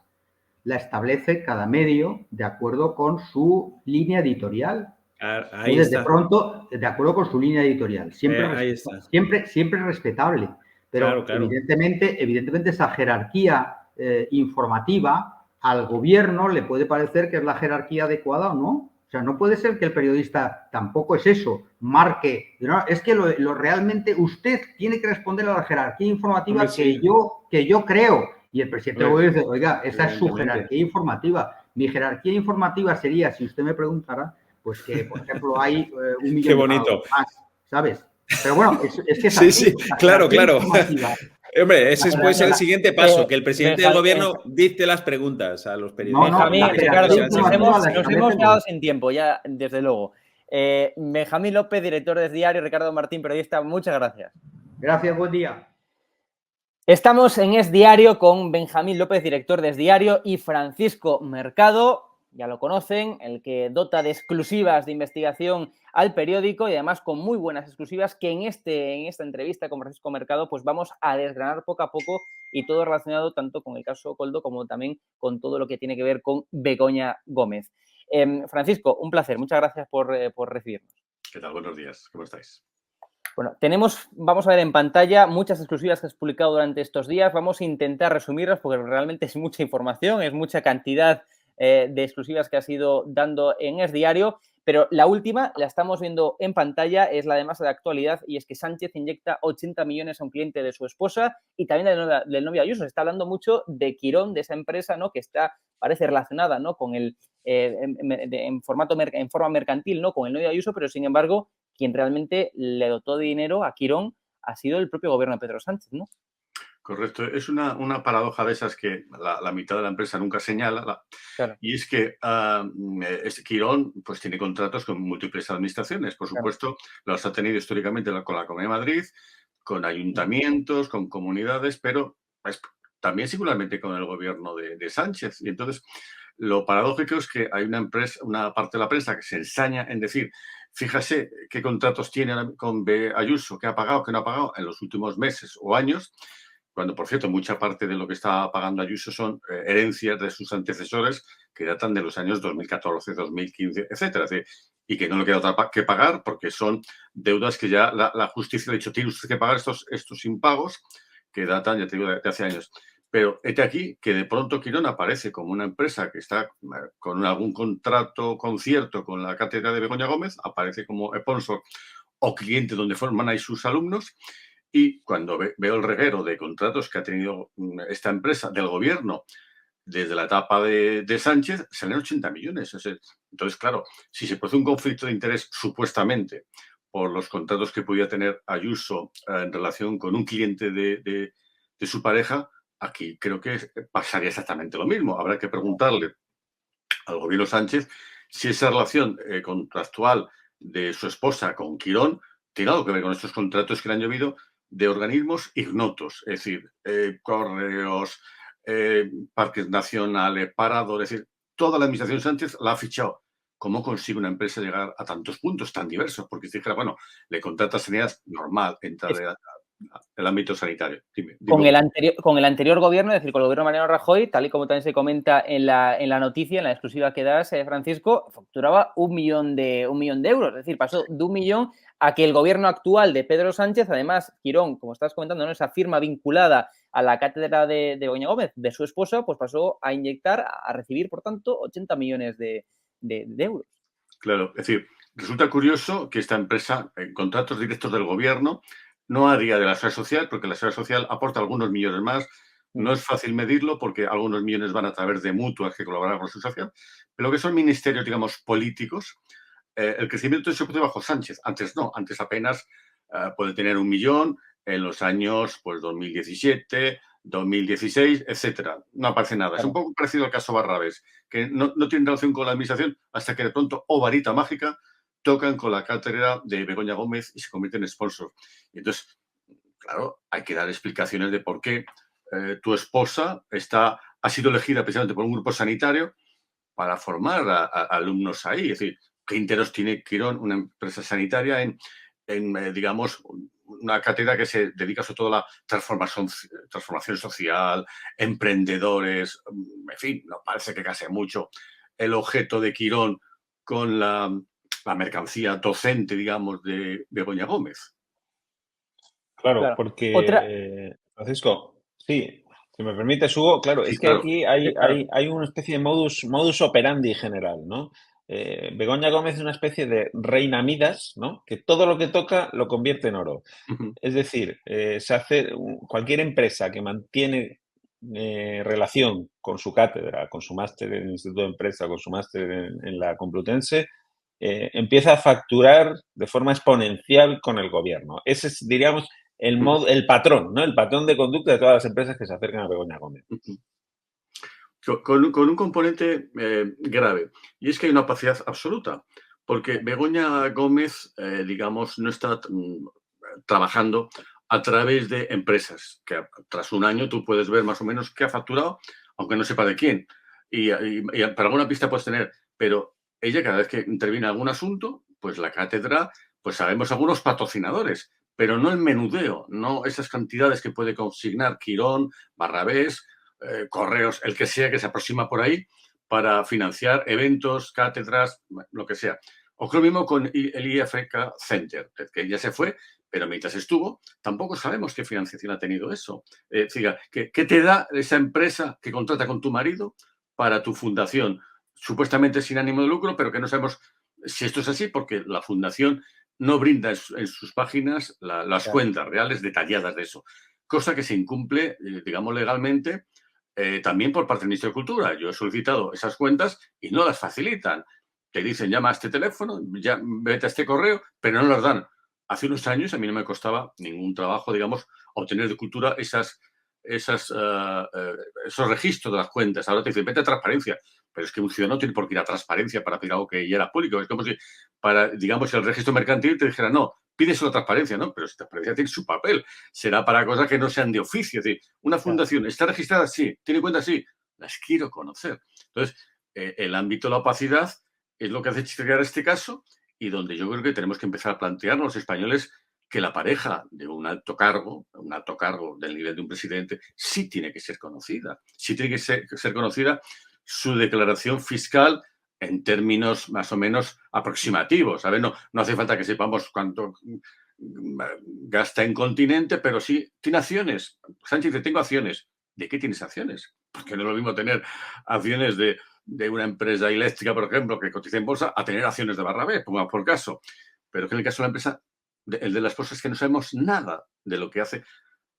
la establece cada medio de acuerdo con su línea editorial. Ahí desde está. pronto, de acuerdo con su línea editorial. Siempre respetable. Pero claro. Evidentemente esa jerarquía informativa al gobierno le puede parecer que es la jerarquía adecuada o no. O sea, no puede ser que el periodista tampoco es eso, marque. No, es que lo realmente usted tiene que responder a la jerarquía informativa que yo creo. Y el presidente del gobierno dice, oiga, esa es su jerarquía informativa. Mi jerarquía informativa sería, si usted me preguntara, pues que, por ejemplo, hay 1 millón Qué bonito. de más, ¿sabes? Pero bueno, es que es así. Sí, claro. Hombre, ese puede ser el siguiente paso, que el presidente del gobierno dicte las preguntas a los periodistas. Benjamín, Ricardo, nos hemos quedado sin tiempo ya, desde luego. Benjamín López, director de Es Diario, Ricardo Martín, periodista, muchas gracias. Gracias, buen día. Estamos en Es Diario con Benjamín López, director de Es Diario, y Francisco Mercado, ya lo conocen, el que dota de exclusivas de investigación al periódico y además con muy buenas exclusivas que en esta entrevista con Francisco Mercado pues vamos a desgranar poco a poco y todo relacionado tanto con el caso Koldo como también con todo lo que tiene que ver con Begoña Gómez. Francisco, un placer, muchas gracias por recibirnos. ¿Qué tal? Buenos días, ¿cómo estáis? Bueno, vamos a ver en pantalla muchas exclusivas que has publicado durante estos días. Vamos a intentar resumirlas porque realmente es mucha información, es mucha cantidad de exclusivas que has ido dando en Es Diario, pero la última la estamos viendo en pantalla, es la de más de actualidad y es que Sánchez inyecta 80 millones a un cliente de su esposa y también del novio Ayuso. Se está hablando mucho de Quirón, de esa empresa, ¿no?, que parece relacionada, ¿no?, con en forma mercantil, ¿no?, con el novio Ayuso, pero sin embargo quien realmente le dotó de dinero a Quirón ha sido el propio gobierno de Pedro Sánchez, ¿no? Correcto. Es una paradoja de esas que la mitad de la empresa nunca señala. Claro. Y es que Quirón pues, tiene contratos con múltiples administraciones. Por supuesto, los ha tenido históricamente con la Comunidad de Madrid, con ayuntamientos, con comunidades, pero pues, también singularmente con el gobierno de Sánchez. Y entonces, lo paradójico es que hay una parte de la prensa que se ensaña en decir, fíjese qué contratos tiene con Ayuso, qué ha pagado, qué no ha pagado en los últimos meses o años, cuando, por cierto, mucha parte de lo que está pagando Ayuso son herencias de sus antecesores que datan de los años 2014, 2015, etcétera. Y que no le queda otra que pagar porque son deudas que ya la justicia le ha dicho, tiene usted que pagar estos impagos que datan, ya te digo, de hace años. Pero este aquí que de pronto Quirón aparece como una empresa que está con algún contrato concierto con la cátedra de Begoña Gómez, aparece como sponsor o cliente donde forman ahí sus alumnos. Y cuando veo el reguero de contratos que ha tenido esta empresa del gobierno desde la etapa de Sánchez, salen 80 millones. Entonces, claro, si se produce un conflicto de interés supuestamente por los contratos que podía tener Ayuso en relación con un cliente de su pareja, aquí creo que pasaría exactamente lo mismo. Habrá que preguntarle al gobierno Sánchez si esa relación contractual de su esposa con Quirón tiene algo que ver con estos contratos que le han llovido de organismos ignotos, es decir, correos, parques nacionales, Parador, es decir, toda la administración Sánchez la ha fichado. ¿Cómo consigue una empresa llegar a tantos puntos tan diversos? Porque si dijera, bueno, le contrata sanidad normal, entra el ámbito sanitario. Dime. Con el anterior gobierno, es decir, con el gobierno de Mariano Rajoy, tal y como también se comenta en la noticia, en la exclusiva que das, Francisco, facturaba 1 millón de euros. Es decir, pasó de 1 millón a que el gobierno actual de Pedro Sánchez, además, Quirón, como estás comentando, ¿no?, esa firma vinculada a la cátedra de Begoña Gómez, de su esposa, pues pasó a inyectar, a recibir, por tanto, 80 millones de euros. Claro, es decir, resulta curioso que esta empresa, en contratos directos del gobierno, no haría de la seguridad social, porque la seguridad social aporta algunos millones más. No es fácil medirlo porque algunos millones van a través de mutuas que colaboran con la seguridad social, pero lo que son ministerios, digamos, políticos, el crecimiento se produce bajo Sánchez. Antes no, antes apenas puede tener 1 millón en los años pues 2017, 2016, etcétera. No aparece nada. Claro. Es un poco parecido al caso Barrabés, que no tiene relación con la administración hasta que de pronto, o varita mágica, tocan con la cátedra de Begoña Gómez y se convierten en sponsor. Y entonces, claro, hay que dar explicaciones de por qué tu esposa está ha sido elegida precisamente por un grupo sanitario para formar a alumnos ahí. Es decir, ¿qué interés tiene Quirón, una empresa sanitaria, en digamos, una cátedra que se dedica sobre todo a la transformación social, emprendedores, en fin, no parece que case mucho el objeto de Quirón con la mercancía docente, digamos, de Begoña Gómez? Claro, porque, Francisco, sí, si me permites, Hugo, claro, Sí, es que claro. aquí hay una especie de modus operandi general, ¿no? Begoña Gómez es una especie de reina Midas, ¿no? Que todo lo que toca lo convierte en oro. Es decir, cualquier empresa que mantiene relación con su cátedra, con su máster en el Instituto de Empresa, con su máster en la Complutense, empieza a facturar de forma exponencial con el gobierno. Ese es, diríamos, el patrón, ¿no? El patrón de conducta de todas las empresas que se acercan a Begoña Gómez. Con un componente grave, y es que hay una opacidad absoluta, porque Begoña Gómez, digamos, no está trabajando a través de empresas, que tras un año tú puedes ver más o menos qué ha facturado, aunque no sepa de quién, y para alguna pista puedes tener, pero ella cada vez que interviene en algún asunto, pues la cátedra, pues sabemos algunos patrocinadores, pero no el menudeo, no esas cantidades que puede consignar Quirón, Barrabés, Correos, el que sea que se aproxima por ahí para financiar eventos, cátedras, lo que sea. Ocurre lo mismo con el IFK Center, que ya se fue, pero mientras estuvo, tampoco sabemos qué financiación ha tenido eso. ¿Qué te da esa empresa que contrata con tu marido para tu fundación? Supuestamente sin ánimo de lucro, pero que no sabemos si esto es así, porque la fundación no brinda en sus páginas las cuentas reales detalladas de eso. Cosa que se incumple, digamos, legalmente, también por parte del Ministerio de Cultura. Yo he solicitado esas cuentas y no las facilitan. Te dicen, llama a este teléfono, ya, vete a este correo, pero no las dan. Hace unos años a mí no me costaba ningún trabajo, digamos, obtener de Cultura esos registros de las cuentas. Ahora te dicen, vete a transparencia. Pero es que un ciudadano tiene por qué ir a transparencia para pedir algo que ya era público. Es como si, digamos, el registro mercantil te dijera, no, pídeselo a transparencia, ¿no? Pero si transparencia tiene su papel. Será para cosas que no sean de oficio. Es decir, una fundación está registrada, sí. ¿Tiene cuenta? Sí. Las quiero conocer. Entonces, el ámbito de la opacidad es lo que hace chistear este caso y donde yo creo que tenemos que empezar a plantearnos los españoles que la pareja de un alto cargo del nivel de un presidente, sí tiene que ser conocida. Sí tiene que ser conocida su declaración fiscal en términos más o menos aproximativos. ¿Sabes? No hace falta que sepamos cuánto gasta en continente, pero sí tiene acciones. Sánchez dice, tengo acciones. ¿De qué tienes acciones? Porque no es lo mismo tener acciones de una empresa eléctrica, por ejemplo, que cotiza en bolsa, a tener acciones de Barrabés, pongamos por caso. Pero que en el caso de la empresa, el de las cosas es que no sabemos nada de lo que hace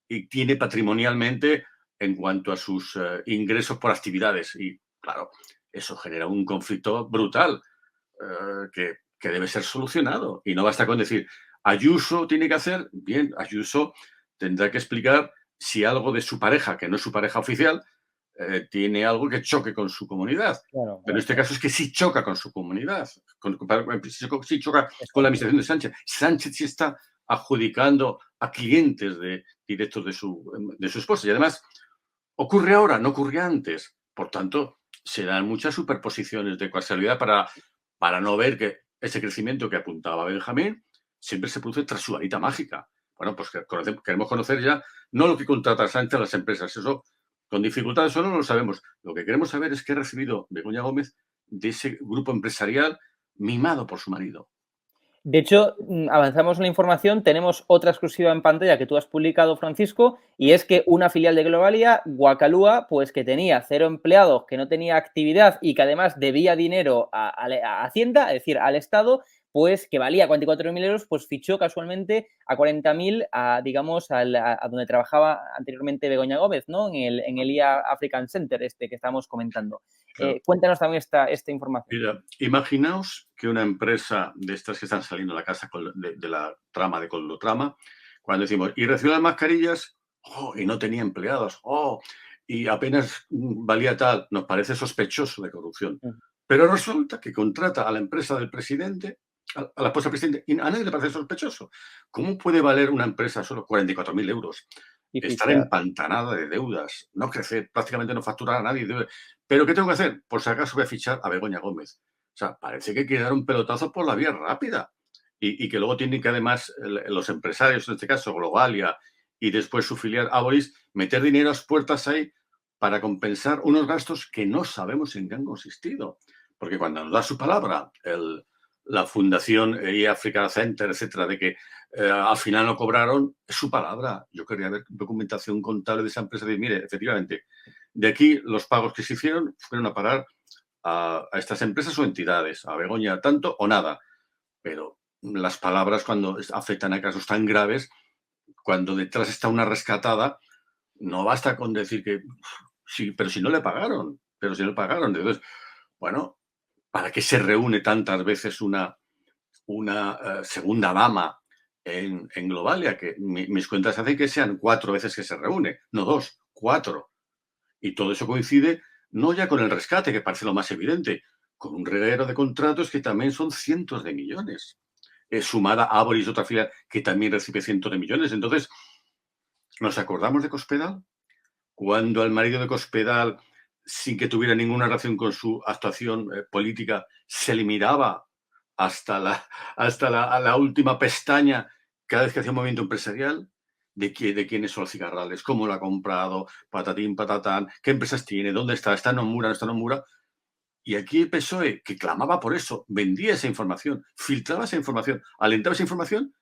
y tiene patrimonialmente en cuanto a sus ingresos por actividades. Y claro, eso genera un conflicto brutal que debe ser solucionado. Y no basta con decir, Ayuso tiene que hacer, bien, Ayuso tendrá que explicar si algo de su pareja, que no es su pareja oficial, tiene algo que choque con su comunidad. Pero en este caso es que sí choca con su comunidad, sí choca con la administración de Sánchez. Sánchez sí está adjudicando a clientes directos de su esposa. Y además, ocurre ahora, no ocurría antes. Por tanto, se dan muchas superposiciones de causalidad para no ver que ese crecimiento que apuntaba Benjamín siempre se produce tras su varita mágica. Bueno, pues queremos conocer ya no lo que contrata Sánchez a las empresas, eso con dificultades o no lo sabemos. Lo que queremos saber es qué ha recibido Begoña Gómez de ese grupo empresarial mimado por su marido. De hecho, avanzamos en la información, tenemos otra exclusiva en pantalla que tú has publicado, Francisco, y es que una filial de Globalia, Guacalúa, pues que tenía 0 empleados, que no tenía actividad y que además debía dinero a Hacienda, es decir, al Estado, pues que valía 44.000 euros, pues fichó casualmente a 40.000, digamos, a donde trabajaba anteriormente Begoña Gómez, ¿no? En el IA African Center que estamos comentando. Claro. Cuéntanos también esta información. Mira, imaginaos que una empresa de estas que están saliendo a la casa de la trama de Coldotrama, cuando decimos, y recibió las mascarillas, y no tenía empleados, y apenas valía tal, nos parece sospechoso de corrupción. Pero resulta que contrata a la empresa del presidente, a la esposa del presidente, y a nadie le parece sospechoso. ¿Cómo puede valer una empresa solo 44.000 euros? estar empantanada de deudas, no crecer, prácticamente no facturar a nadie. ¿Pero qué tengo que hacer? Por si acaso voy a fichar a Begoña Gómez. O sea, parece que quiere dar un pelotazo por la vía rápida y que luego tienen que además los empresarios, en este caso Globalia y después su filial Aboris, meter dinero a las puertas ahí para compensar unos gastos que no sabemos en qué han consistido. Porque cuando nos da su palabra la Fundación Africa Center, etcétera, de que al final no cobraron, es su palabra. Yo quería ver documentación contable de esa empresa. De, mire, efectivamente, de aquí los pagos que se hicieron fueron a parar a estas empresas o entidades, a Begoña tanto o nada. Pero las palabras cuando afectan a casos tan graves, cuando detrás está una rescatada, no basta con decir que sí, pero si no le pagaron, Entonces, bueno, ¿para qué se reúne tantas veces una segunda dama en Globalia? Que mis cuentas hacen que sean 4 veces que se reúne, no 2, 4. Y todo eso coincide no ya con el rescate, que parece lo más evidente, con un reguero de contratos que también son cientos de millones. Sumada a Aboris, otra filial que también recibe cientos de millones. Entonces, ¿nos acordamos de Cospedal? Cuando al marido de Cospedal, sin que tuviera ninguna relación con su actuación política, se le miraba hasta la última pestaña cada vez que hacía un movimiento empresarial. ¿De quién es Sol Cigarrales? ¿Cómo lo ha comprado? Patatín, patatán. ¿Qué empresas tiene? ¿Dónde está? ¿Está en Nomura? ¿No está en Nomura? Y aquí el PSOE, que clamaba por eso, vendía esa información, filtraba esa información, alentaba esa información.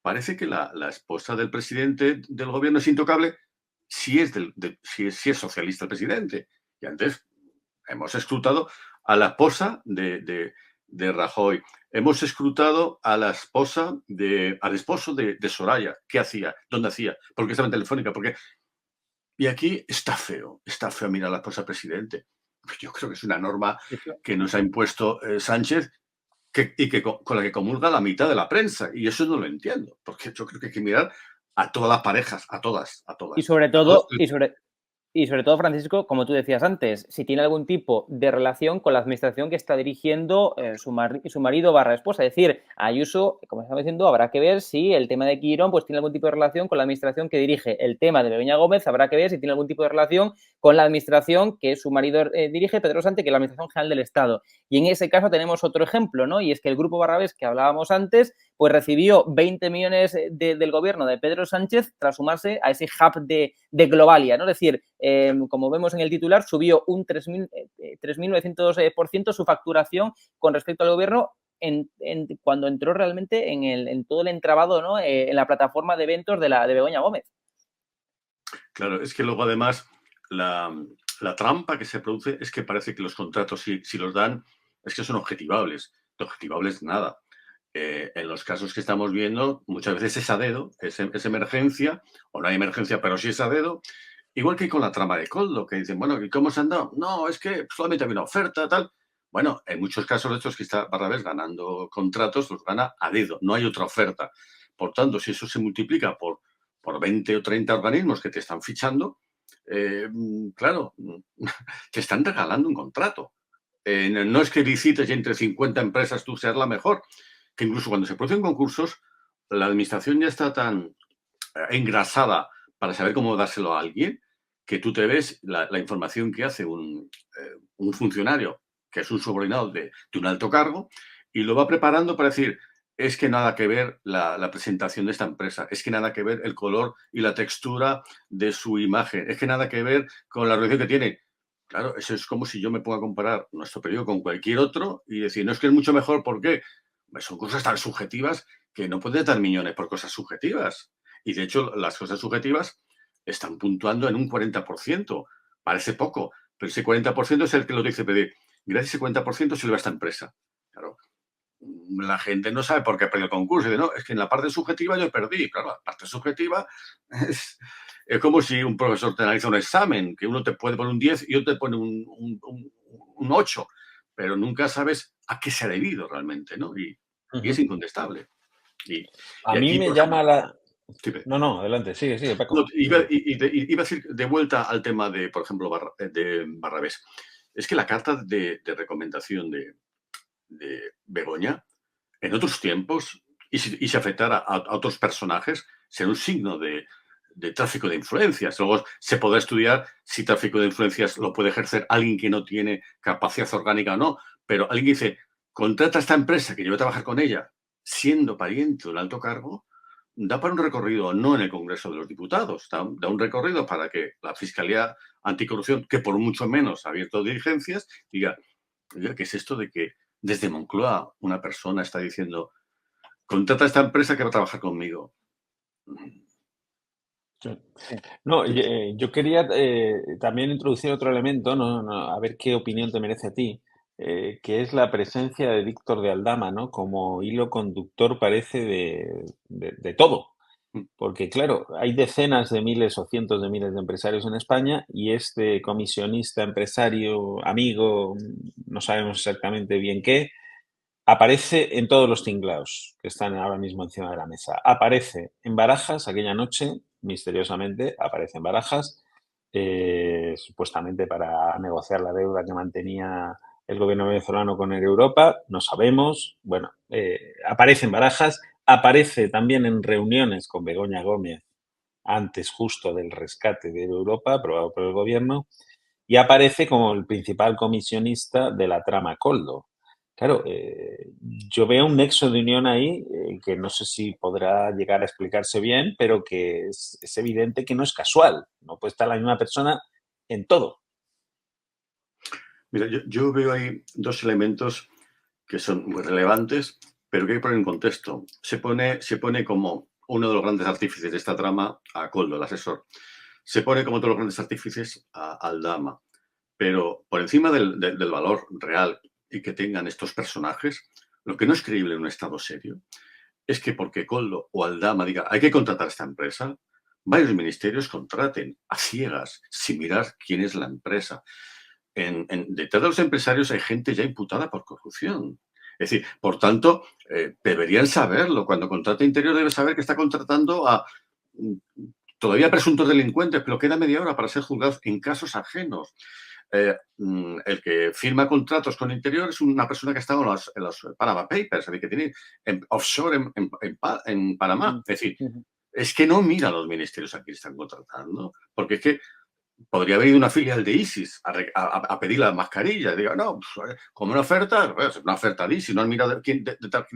Parece que la esposa del presidente del gobierno es intocable si es socialista el presidente. Y antes hemos escrutado a la esposa de Rajoy. Hemos escrutado a la esposa al esposo de Soraya. ¿Qué hacía? ¿Dónde hacía? ¿Por qué estaba en Telefónica? ¿Por qué? Y aquí está feo mirar a la esposa del presidente. Yo creo que es una norma que nos ha impuesto Sánchez con la que comulga la mitad de la prensa. Y eso no lo entiendo, porque yo creo que hay que mirar a todas las parejas, a todas. Y sobre todo, Francisco, como tú decías antes, si tiene algún tipo de relación con la administración que está dirigiendo su marido / esposa. Es decir, Ayuso, como estamos diciendo, habrá que ver si el tema de Quirón pues tiene algún tipo de relación con la administración que dirige. El tema de Begoña Gómez habrá que ver si tiene algún tipo de relación con la administración que su marido dirige, Pedro Sánchez, que es la Administración General del Estado. Y en ese caso tenemos otro ejemplo, ¿no? Y es que el Grupo Barrabés, que hablábamos antes, pues recibió 20 millones del gobierno de Pedro Sánchez tras sumarse a ese hub de Globalia, ¿no? Es decir, como vemos en el titular, subió un 3.900% su facturación con respecto al gobierno cuando entró realmente en todo el entramado, ¿no? En la plataforma de eventos de Begoña Gómez. Claro, es que luego además la trampa que se produce es que parece que los contratos, si los dan, es que son objetivables. De objetivables nada. En los casos que estamos viendo, muchas veces es a dedo, es emergencia, o no hay emergencia, pero sí es a dedo. Igual que con la trama de Coldo, que dicen, bueno, ¿y cómo se han dado? No, es que solamente había una oferta, tal. Bueno, en muchos casos de estos que está Barrabés ganando contratos, los gana a dedo, no hay otra oferta. Por tanto, si eso se multiplica por 20 o 30 organismos que te están fichando, claro, te están regalando un contrato. No es que licites y entre 50 empresas tú seas la mejor, que incluso cuando se producen concursos, la administración ya está tan engrasada para saber cómo dárselo a alguien, que tú te ves la información que hace un funcionario, que es un subordinado de un alto cargo, y lo va preparando para decir, es que nada que ver la presentación de esta empresa, es que nada que ver el color y la textura de su imagen, es que nada que ver con la relación que tiene. Claro, eso es como si yo me ponga a comparar nuestro periódico con cualquier otro y decir, no, es que es mucho mejor, ¿por qué? Son cosas tan subjetivas que no puedes dar millones por cosas subjetivas. Y de hecho, las cosas subjetivas están puntuando en un 40%. Parece poco, pero ese 40% es el que lo dice pedir. Gracias a ese 40% se le va a esta empresa. Claro, la gente no sabe por qué perdió el concurso. Dice, no, es que en la parte subjetiva yo perdí. Claro, la parte subjetiva es como si un profesor te analiza un examen, que uno te puede poner un 10 y otro te pone un 8, pero nunca sabes a qué se ha debido realmente, ¿no? Y es incontestable. A mí me llama la... No, adelante, sigue, Paco. No, iba a decir de vuelta al tema de, por ejemplo, de Barrabés. Es que la carta de recomendación de Begoña, en otros tiempos, y si afectara a otros personajes, será un signo de de tráfico de influencias. Luego se podrá estudiar si tráfico de influencias lo puede ejercer alguien que no tiene capacidad orgánica o no, pero alguien que dice, contrata a esta empresa que yo voy a trabajar con ella, siendo pariente de un alto cargo, da para un recorrido, no en el Congreso de los Diputados, da un recorrido para que la Fiscalía Anticorrupción, que por mucho menos ha abierto diligencias, diga, oiga, ¿qué es esto de que desde Moncloa una persona está diciendo, contrata a esta empresa que va a trabajar conmigo? Sí. No, yo quería también introducir otro elemento, a ver qué opinión te merece a ti, que es la presencia de Víctor de Aldama, ¿no? Como hilo conductor parece de todo. Porque, claro, hay decenas de miles o cientos de miles de empresarios en España y este comisionista, empresario, amigo, no sabemos exactamente bien qué, aparece en todos los tinglaos que están ahora mismo encima de la mesa. Aparece en Barajas aquella noche, misteriosamente, aparece en Barajas, supuestamente para negociar la deuda que mantenía el gobierno venezolano con Europa, no sabemos. Bueno, aparece en Barajas, aparece también en reuniones con Begoña Gómez antes justo del rescate de Europa aprobado por el gobierno y aparece como el principal comisionista de la trama Koldo. Claro, yo veo un nexo de unión ahí que no sé si podrá llegar a explicarse bien, pero que es evidente que no es casual. No puede estar la misma persona en todo. Mira, yo veo ahí dos elementos que son muy relevantes, pero que hay que poner en contexto. Se pone como uno de los grandes artífices de esta trama a Koldo, el asesor. Se pone como todos los grandes artífices a Aldama. Pero por encima del valor real y que tengan estos personajes, lo que no es creíble en un Estado serio es que porque Koldo o Aldama diga hay que contratar a esta empresa, varios ministerios contraten a ciegas, sin mirar quién es la empresa. Detrás de los empresarios hay gente ya imputada por corrupción. Es decir, por tanto, deberían saberlo. Cuando contrata Interior debe saber que está contratando a todavía presuntos delincuentes, pero queda media hora para ser juzgados en casos ajenos. El que firma contratos con Interior es una persona que ha estado en los Panama Papers, es decir, que tiene offshore en Panamá. Es decir, es que no mira a los ministerios a quien están contratando, porque es que podría haber ido una filial de ISIS a pedir las mascarillas. Diga, no, pues, como una oferta de ISIS, no han mirado quién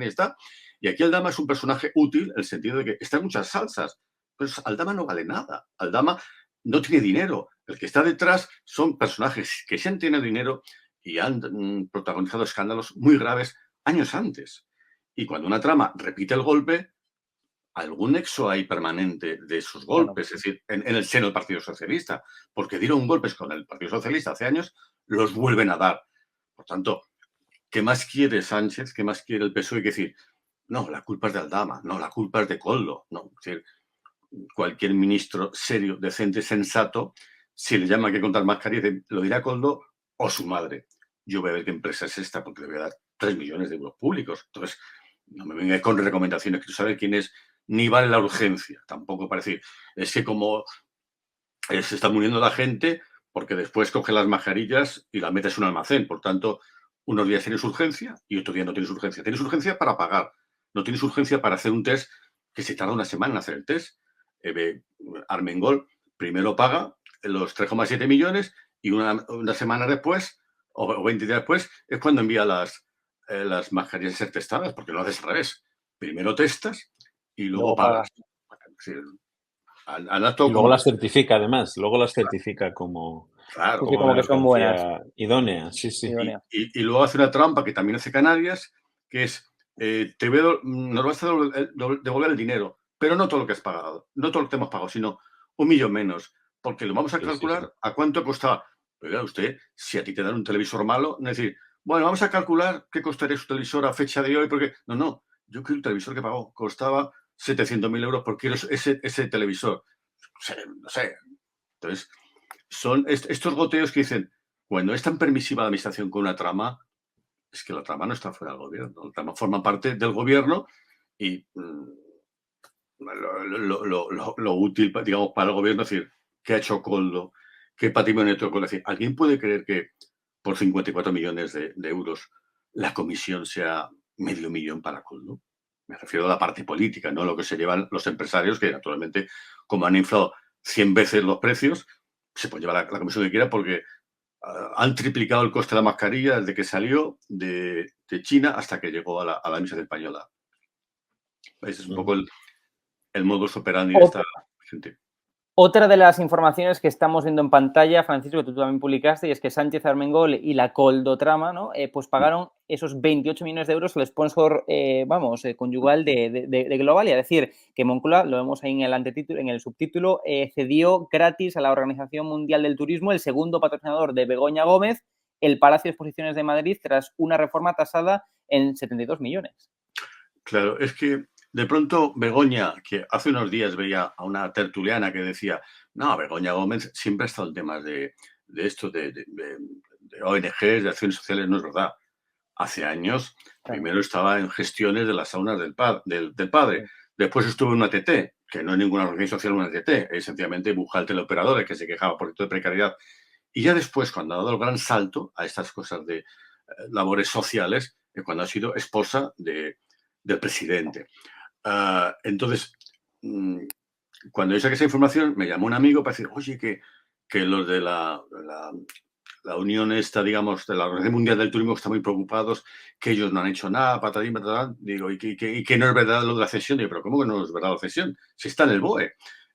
está. Y aquí Aldama es un personaje útil en el sentido de que está en muchas salsas. Pues Aldama no vale nada. Aldama no tiene dinero. El que está detrás son personajes que sí han tenido dinero y han protagonizado escándalos muy graves años antes. Y cuando una trama repite el golpe, algún nexo hay permanente de esos golpes, es decir, en el seno del Partido Socialista, porque dieron golpes con el Partido Socialista hace años, los vuelven a dar. Por tanto, ¿qué más quiere Sánchez? ¿Qué más quiere el PSOE? Que decir, no, la culpa es de Aldama, no, la culpa es de Koldo. No, es decir, cualquier ministro serio, decente, sensato, si le llama que contar mascarillas, lo dirá Koldo o su madre. Yo voy a ver qué empresa es esta porque le voy a dar 3 millones de euros públicos. Entonces, no me venga con recomendaciones, quiero saber quién es, ni vale la urgencia. Tampoco para decir, es que como se está muriendo la gente, porque después coge las mascarillas y las metes en un almacén. Por tanto, unos días tienes urgencia y otros días no tienes urgencia. Tienes urgencia para pagar, no tienes urgencia para hacer un test que se tarda una semana en hacer el test. Armengol primero paga los 3,7 millones y una semana después o 20 días después es cuando envía las mascarillas a ser testadas, porque lo haces al revés. Primero testas y luego pagas. Y luego las certifica, además. Luego las certifica como, claro, como que son buenas. Idónea, sí, sí. Idónea. Y luego hace una trampa que también hace Canarias, que es, nos vas a devolver el dinero, pero no todo lo que has pagado, no todo lo que hemos pagado, sino 1 millón menos, porque lo vamos a calcular a cuánto costaba. Oiga, usted, si a ti te dan un televisor malo, es decir, bueno, vamos a calcular qué costaría su televisor a fecha de hoy, porque no, yo quiero el televisor que pagó, costaba 700.000 euros porque quiero ese televisor. No sé. Entonces, son estos goteos que dicen, cuando es tan permisiva la administración con una trama, es que la trama no está fuera del gobierno. La trama forma parte del gobierno y lo útil, digamos, para el gobierno es decir, ¿qué ha hecho Koldo? ¿Qué patrimonio ha hecho Koldo? Es decir, ¿alguien puede creer que por 54 millones de euros la comisión sea medio millón para Koldo? Me refiero a la parte política, no lo que se llevan los empresarios, que naturalmente, como han inflado 100 veces los precios, se puede llevar la comisión que quiera porque han triplicado el coste de la mascarilla desde que salió de China hasta que llegó a la administración española. Ese es un poco el modus operandi de esta gente. Otra de las informaciones que estamos viendo en pantalla, Francisco, que tú también publicaste, y es que Sánchez Armengol y la Coldo-trama, ¿no? Pues pagaron esos 28 millones de euros al sponsor, conyugal de Globalia. Es decir, que Moncloa, lo vemos ahí en el antetítulo, en el subtítulo, cedió gratis a la Organización Mundial del Turismo, el segundo patrocinador de Begoña Gómez, el Palacio de Exposiciones de Madrid, tras una reforma tasada en 72 millones. Claro, es que de pronto Begoña, que hace unos días veía a una tertuliana que decía, no, Begoña Gómez siempre ha estado en temas de esto, de ONGs, de acciones sociales, no es verdad. Hace años, primero estaba en gestiones de las saunas del padre. Después estuvo en una ATT, que no es ninguna organización social, una ATT, es sencillamente buscar teleoperadores que se quejaba por todo de precariedad. Y ya después, cuando ha dado el gran salto a estas cosas de labores sociales, es cuando ha sido esposa del presidente. Entonces, cuando yo saqué esa información, me llamó un amigo para decir, oye, que los de la unión esta, digamos, de la Organización Mundial del Turismo están muy preocupados, que ellos no han hecho nada, patadín, patadán. Digo, y que no es verdad lo de la cesión. Digo, pero ¿cómo que no es verdad la cesión? Si está en el BOE.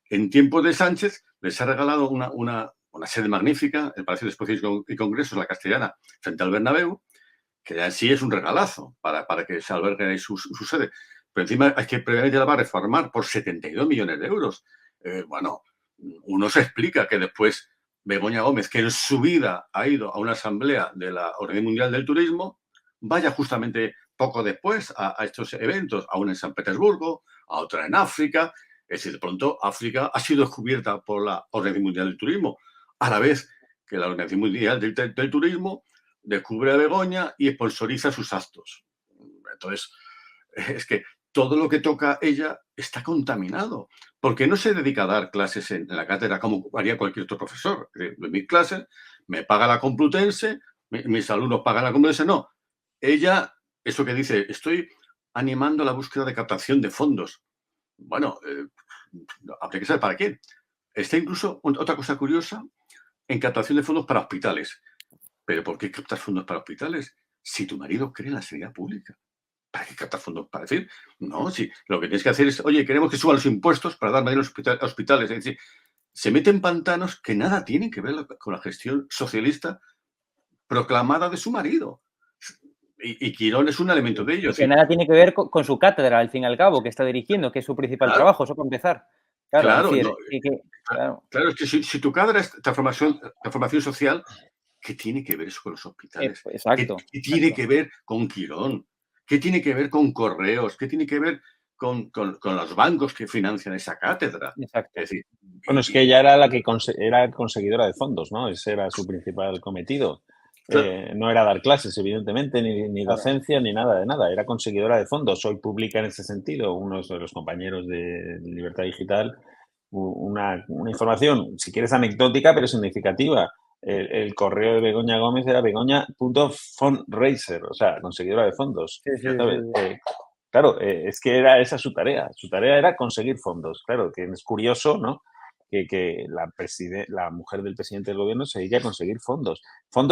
En tiempos de Sánchez les ha regalado una sede magnífica, el Palacio de Exposiciones y Congresos, la Castellana, frente al Bernabéu, que así es un regalazo para que se albergue ahí su sede. Pero encima hay que previamente la va a reformar por 72 millones de euros. Bueno, uno se explica que después Begoña Gómez, que en su vida ha ido a una asamblea de la Organización Mundial del Turismo, vaya justamente poco después a estos eventos, a una en San Petersburgo, a otra en África. Es decir, de pronto África ha sido descubierta por la Organización Mundial del Turismo, a la vez que la Organización Mundial del Turismo descubre a Begoña y sponsoriza sus actos. Entonces, es que todo lo que toca ella está contaminado, porque no se dedica a dar clases en la cátedra como haría cualquier otro profesor. De mis clases, me paga la Complutense, mis alumnos pagan la Complutense. No, ella, eso que dice, estoy animando la búsqueda de captación de fondos. Bueno, habría que saber para qué. Está incluso, otra cosa curiosa, en captación de fondos para hospitales. ¿Pero por qué captas fondos para hospitales si tu marido cree en la sanidad pública? ¿Para qué captar fondos? Para decir, no, si lo que tienes que hacer es, oye, queremos que suban los impuestos para dar dinero a hospitales. Es decir, se mete en pantanos que nada tienen que ver con la gestión socialista proclamada de su marido. Y Quirón es un elemento de ello. Que nada tiene que ver con su cátedra, al fin y al cabo, que está dirigiendo, que es su principal trabajo, eso para empezar. Claro, es que si tu cátedra es transformación social, ¿qué tiene que ver eso con los hospitales? Exacto. ¿Qué tiene que ver con Quirón? ¿Qué tiene que ver con Correos? ¿Qué tiene que ver con los bancos que financian esa cátedra? Exacto. Es decir, bueno, es que ella era era conseguidora de fondos, ¿no? Ese era su principal cometido. No era dar clases, evidentemente, ni docencia, ni nada de nada. Era conseguidora de fondos. Hoy publica en ese sentido uno de los compañeros de Libertad Digital una información, si quieres, anecdótica, pero significativa. El correo de Begoña Gómez era begoña.fundraiser, o sea, conseguidora de fondos. Sí. Claro, es que era esa su tarea. Su tarea era conseguir fondos. Claro, que es curioso, ¿no? Que la mujer del presidente del gobierno se dedique a conseguir fondos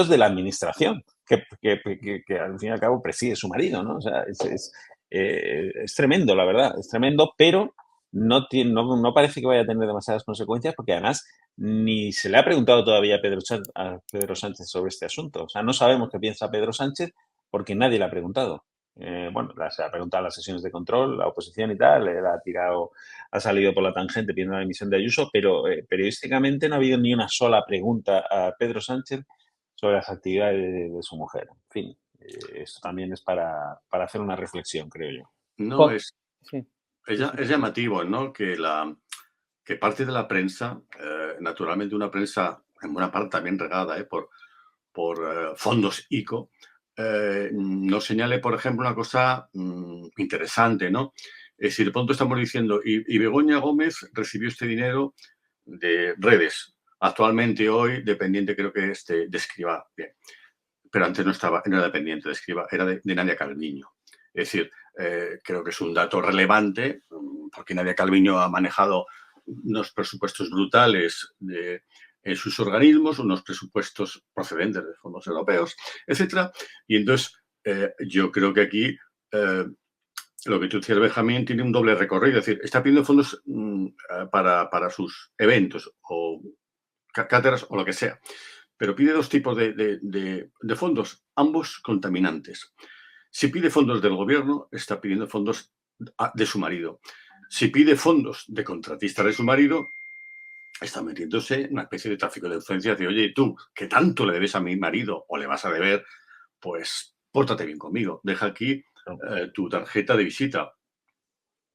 de la administración, que al fin y al cabo preside su marido, ¿no? O sea, es tremendo, la verdad, es tremendo, pero no parece que vaya a tener demasiadas consecuencias, porque además ni se le ha preguntado todavía a Pedro Sánchez sobre este asunto. O sea, no sabemos qué piensa Pedro Sánchez porque nadie le ha preguntado. Bueno, se ha preguntado en las sesiones de control, la oposición y tal, él ha salido por la tangente pidiendo la dimisión de Ayuso, pero periodísticamente no ha habido ni una sola pregunta a Pedro Sánchez sobre las actividades de su mujer. En fin, eso también es para hacer una reflexión, creo yo. No, es llamativo, ¿no? Que parte de la prensa, naturalmente una prensa en buena parte también regada por fondos ICO, nos señale, por ejemplo, una cosa interesante, ¿no? Es decir, de pronto estamos diciendo, y Begoña Gómez recibió este dinero de redes. Actualmente hoy dependiente creo que es de Escribá. Bien. Pero antes no era dependiente de Escribá, era de Nadia Calviño. Es decir, creo que es un dato relevante, porque Nadia Calviño ha manejado unos presupuestos brutales en sus organismos, unos presupuestos procedentes de fondos europeos, etcétera. Y entonces yo creo que aquí lo que tú decías, Benjamín, tiene un doble recorrido. Es decir, está pidiendo fondos para sus eventos o cátedras o lo que sea. Pero pide dos tipos de fondos, ambos contaminantes. Si pide fondos del gobierno, está pidiendo fondos de su marido. Si pide fondos de contratistas de su marido, está metiéndose en una especie de tráfico de influencias de, oye, tú, que tanto le debes a mi marido o le vas a deber, pues pórtate bien conmigo. Deja aquí tu tarjeta de visita.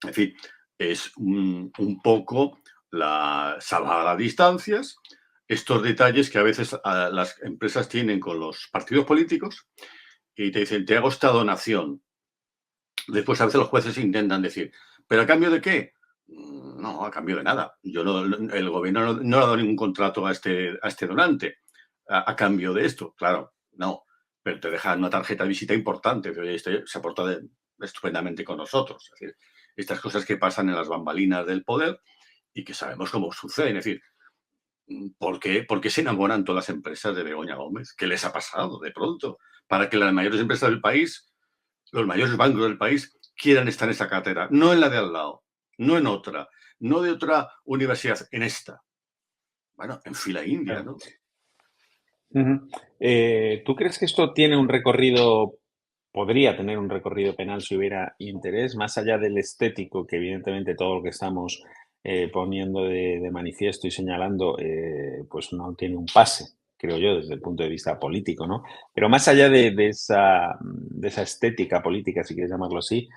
En fin, es un poco la salvada a distancias, estos detalles que a veces las empresas tienen con los partidos políticos y te dicen, te hago esta donación. Después a veces los jueces intentan decir, ¿pero a cambio de qué? No, a cambio de nada. El gobierno no ha dado ningún contrato a este donante a cambio de esto. Claro, no. Pero te dejan una tarjeta de visita importante. Este se aporta estupendamente con nosotros. Es decir, estas cosas que pasan en las bambalinas del poder y que sabemos cómo suceden. Es decir, ¿por qué se enamoran todas las empresas de Begoña Gómez? ¿Qué les ha pasado de pronto? Para que las mayores empresas del país, los mayores bancos del país, quieran estar en esa cátedra. No en la de al lado, no en otra, no de otra universidad, en esta. Bueno, en fila india, ¿no? ¿Tú crees que esto tiene un recorrido, podría tener un recorrido penal si hubiera interés, más allá del estético, que evidentemente todo lo que estamos poniendo de manifiesto y señalando, pues no tiene un pase, creo yo, desde el punto de vista político, ¿no? Pero más allá de esa estética política, si quieres llamarlo así,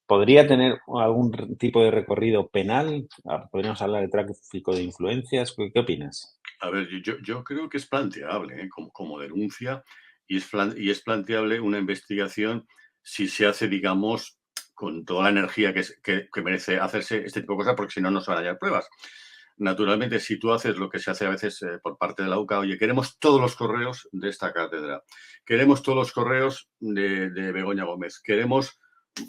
¿podría tener algún tipo de recorrido penal? ¿Podríamos hablar de tráfico de influencias? ¿Qué opinas? A ver, yo creo que es planteable como denuncia y es planteable una investigación si se hace, digamos, con toda la energía que merece hacerse este tipo de cosas, porque si no, no se van a hallar pruebas. Naturalmente, si tú haces lo que se hace a veces por parte de la UCA, oye, queremos todos los correos de esta cátedra, queremos todos los correos de Begoña Gómez, queremos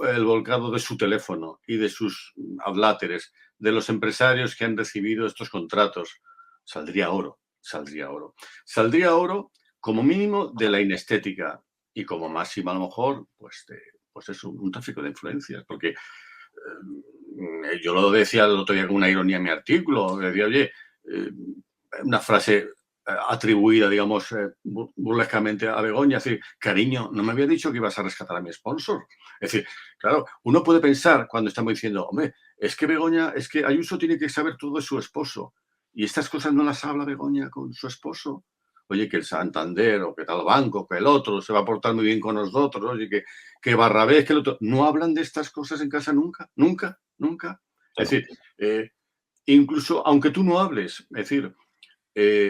el volcado de su teléfono y de sus adláteres, de los empresarios que han recibido estos contratos, saldría oro, saldría oro. Saldría oro como mínimo de la inestética y como máxima a lo mejor, pues es un tráfico de influencias, porque yo lo decía el otro día con una ironía en mi artículo, decía, oye, una frase atribuida, digamos, burlescamente a Begoña, es decir, cariño, no me había dicho que ibas a rescatar a mi sponsor. Es decir, claro, uno puede pensar cuando estamos diciendo, hombre, es que Begoña, es que Ayuso tiene que saber todo de su esposo y estas cosas no las habla Begoña con su esposo. Oye, que el Santander o que tal banco, que el otro se va a portar muy bien con nosotros, oye, que Barrabés, que el otro. No hablan de estas cosas en casa nunca, nunca, nunca. Es decir, incluso aunque tú no hables, es decir,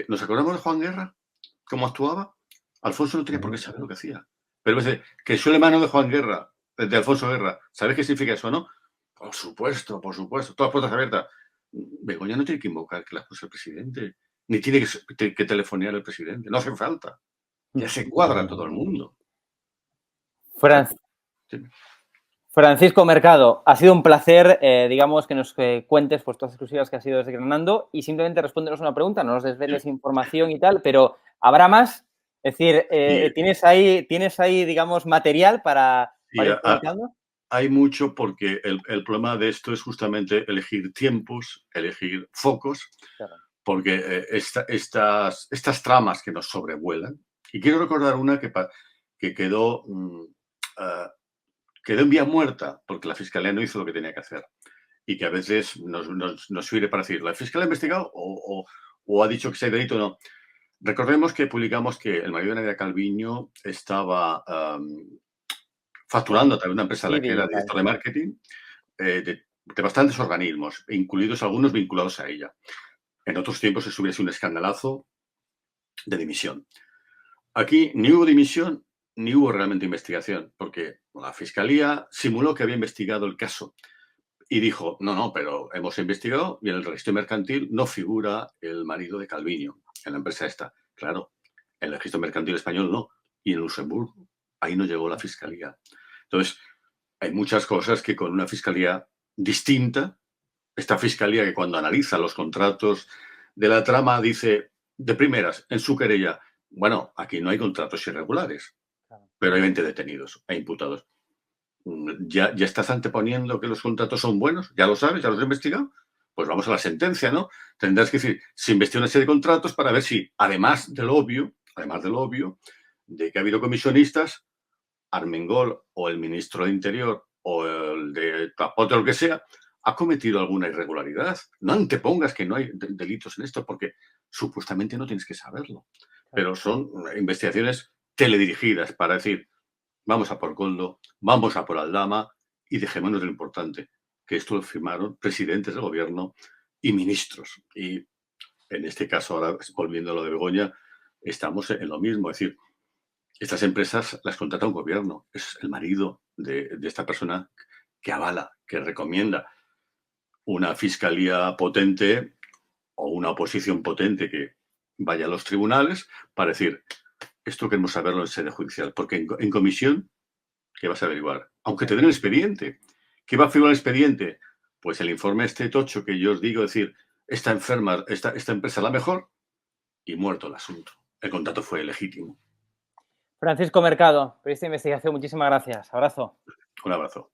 ¿nos acordamos de Juan Guerra? ¿Cómo actuaba? Alfonso no tenía por qué saber lo que hacía. Pero que soy hermano de Juan Guerra, de Alfonso Guerra. ¿Sabes qué significa eso, no? Por supuesto, todas las puertas abiertas. Begoña no tiene que invocar que la expulse el presidente, ni tiene que telefonear al presidente. No hace falta. Ya se encuadra todo el mundo. Francisco Mercado, ha sido un placer, digamos, que nos cuentes pues, todas las exclusivas que has ido desgranando y simplemente respóndenos una pregunta, no nos desveles información y tal, pero ¿habrá más? Es decir, ¿tienes ahí, digamos, material para ir publicando? Hay mucho porque el problema de esto es justamente elegir tiempos, elegir focos, claro. Porque estas tramas que nos sobrevuelan, y quiero recordar una que quedó en vía muerta porque la Fiscalía no hizo lo que tenía que hacer y que a veces nos sirve para decir, ¿la Fiscalía ha investigado o ha dicho que se ha delito o no? Recordemos que publicamos que el marido de Nadia Calviño estaba facturando a través de una empresa que era director de marketing de bastantes organismos, incluidos algunos vinculados a ella. En otros tiempos eso hubiera sido un escandalazo de dimisión. Aquí ni hubo dimisión ni hubo realmente investigación, porque la Fiscalía simuló que había investigado el caso y dijo, no, pero hemos investigado y en el registro mercantil no figura el marido de Calviño en la empresa esta. Claro, en el registro mercantil español no, y en Luxemburgo, ahí no llegó la Fiscalía. Entonces, hay muchas cosas que con una fiscalía distinta, esta fiscalía que cuando analiza los contratos de la trama dice de primeras en su querella, bueno, aquí no hay contratos irregulares, pero hay 20 detenidos e imputados. ¿Ya estás anteponiendo que los contratos son buenos? ¿Ya lo sabes? ¿Ya los has investigado? Pues vamos a la sentencia, ¿no? Tendrás que decir, se investiga una serie de contratos para ver si, además del obvio, de que ha habido comisionistas, Armengol o el ministro de Interior o el de Capote o lo que sea, ha cometido alguna irregularidad. No antepongas que no hay delitos en esto porque supuestamente no tienes que saberlo. Pero son investigaciones teledirigidas para decir, vamos a por Koldo, vamos a por Aldama y dejémonos de lo importante, que esto lo firmaron presidentes del gobierno y ministros. Y en este caso, ahora volviendo a lo de Begoña, estamos en lo mismo. Es decir, estas empresas las contrata un gobierno, es el marido de esta persona que avala, que recomienda una fiscalía potente o una oposición potente que vaya a los tribunales para decir, esto queremos saberlo en sede judicial, porque en comisión, ¿qué vas a averiguar? Aunque te den el expediente. ¿Qué va a firmar el expediente? Pues el informe este tocho que yo os digo, decir, esta empresa es la mejor y muerto el asunto. El contrato fue legítimo. Francisco Mercado, periodista de investigación, muchísimas gracias. Abrazo. Un abrazo.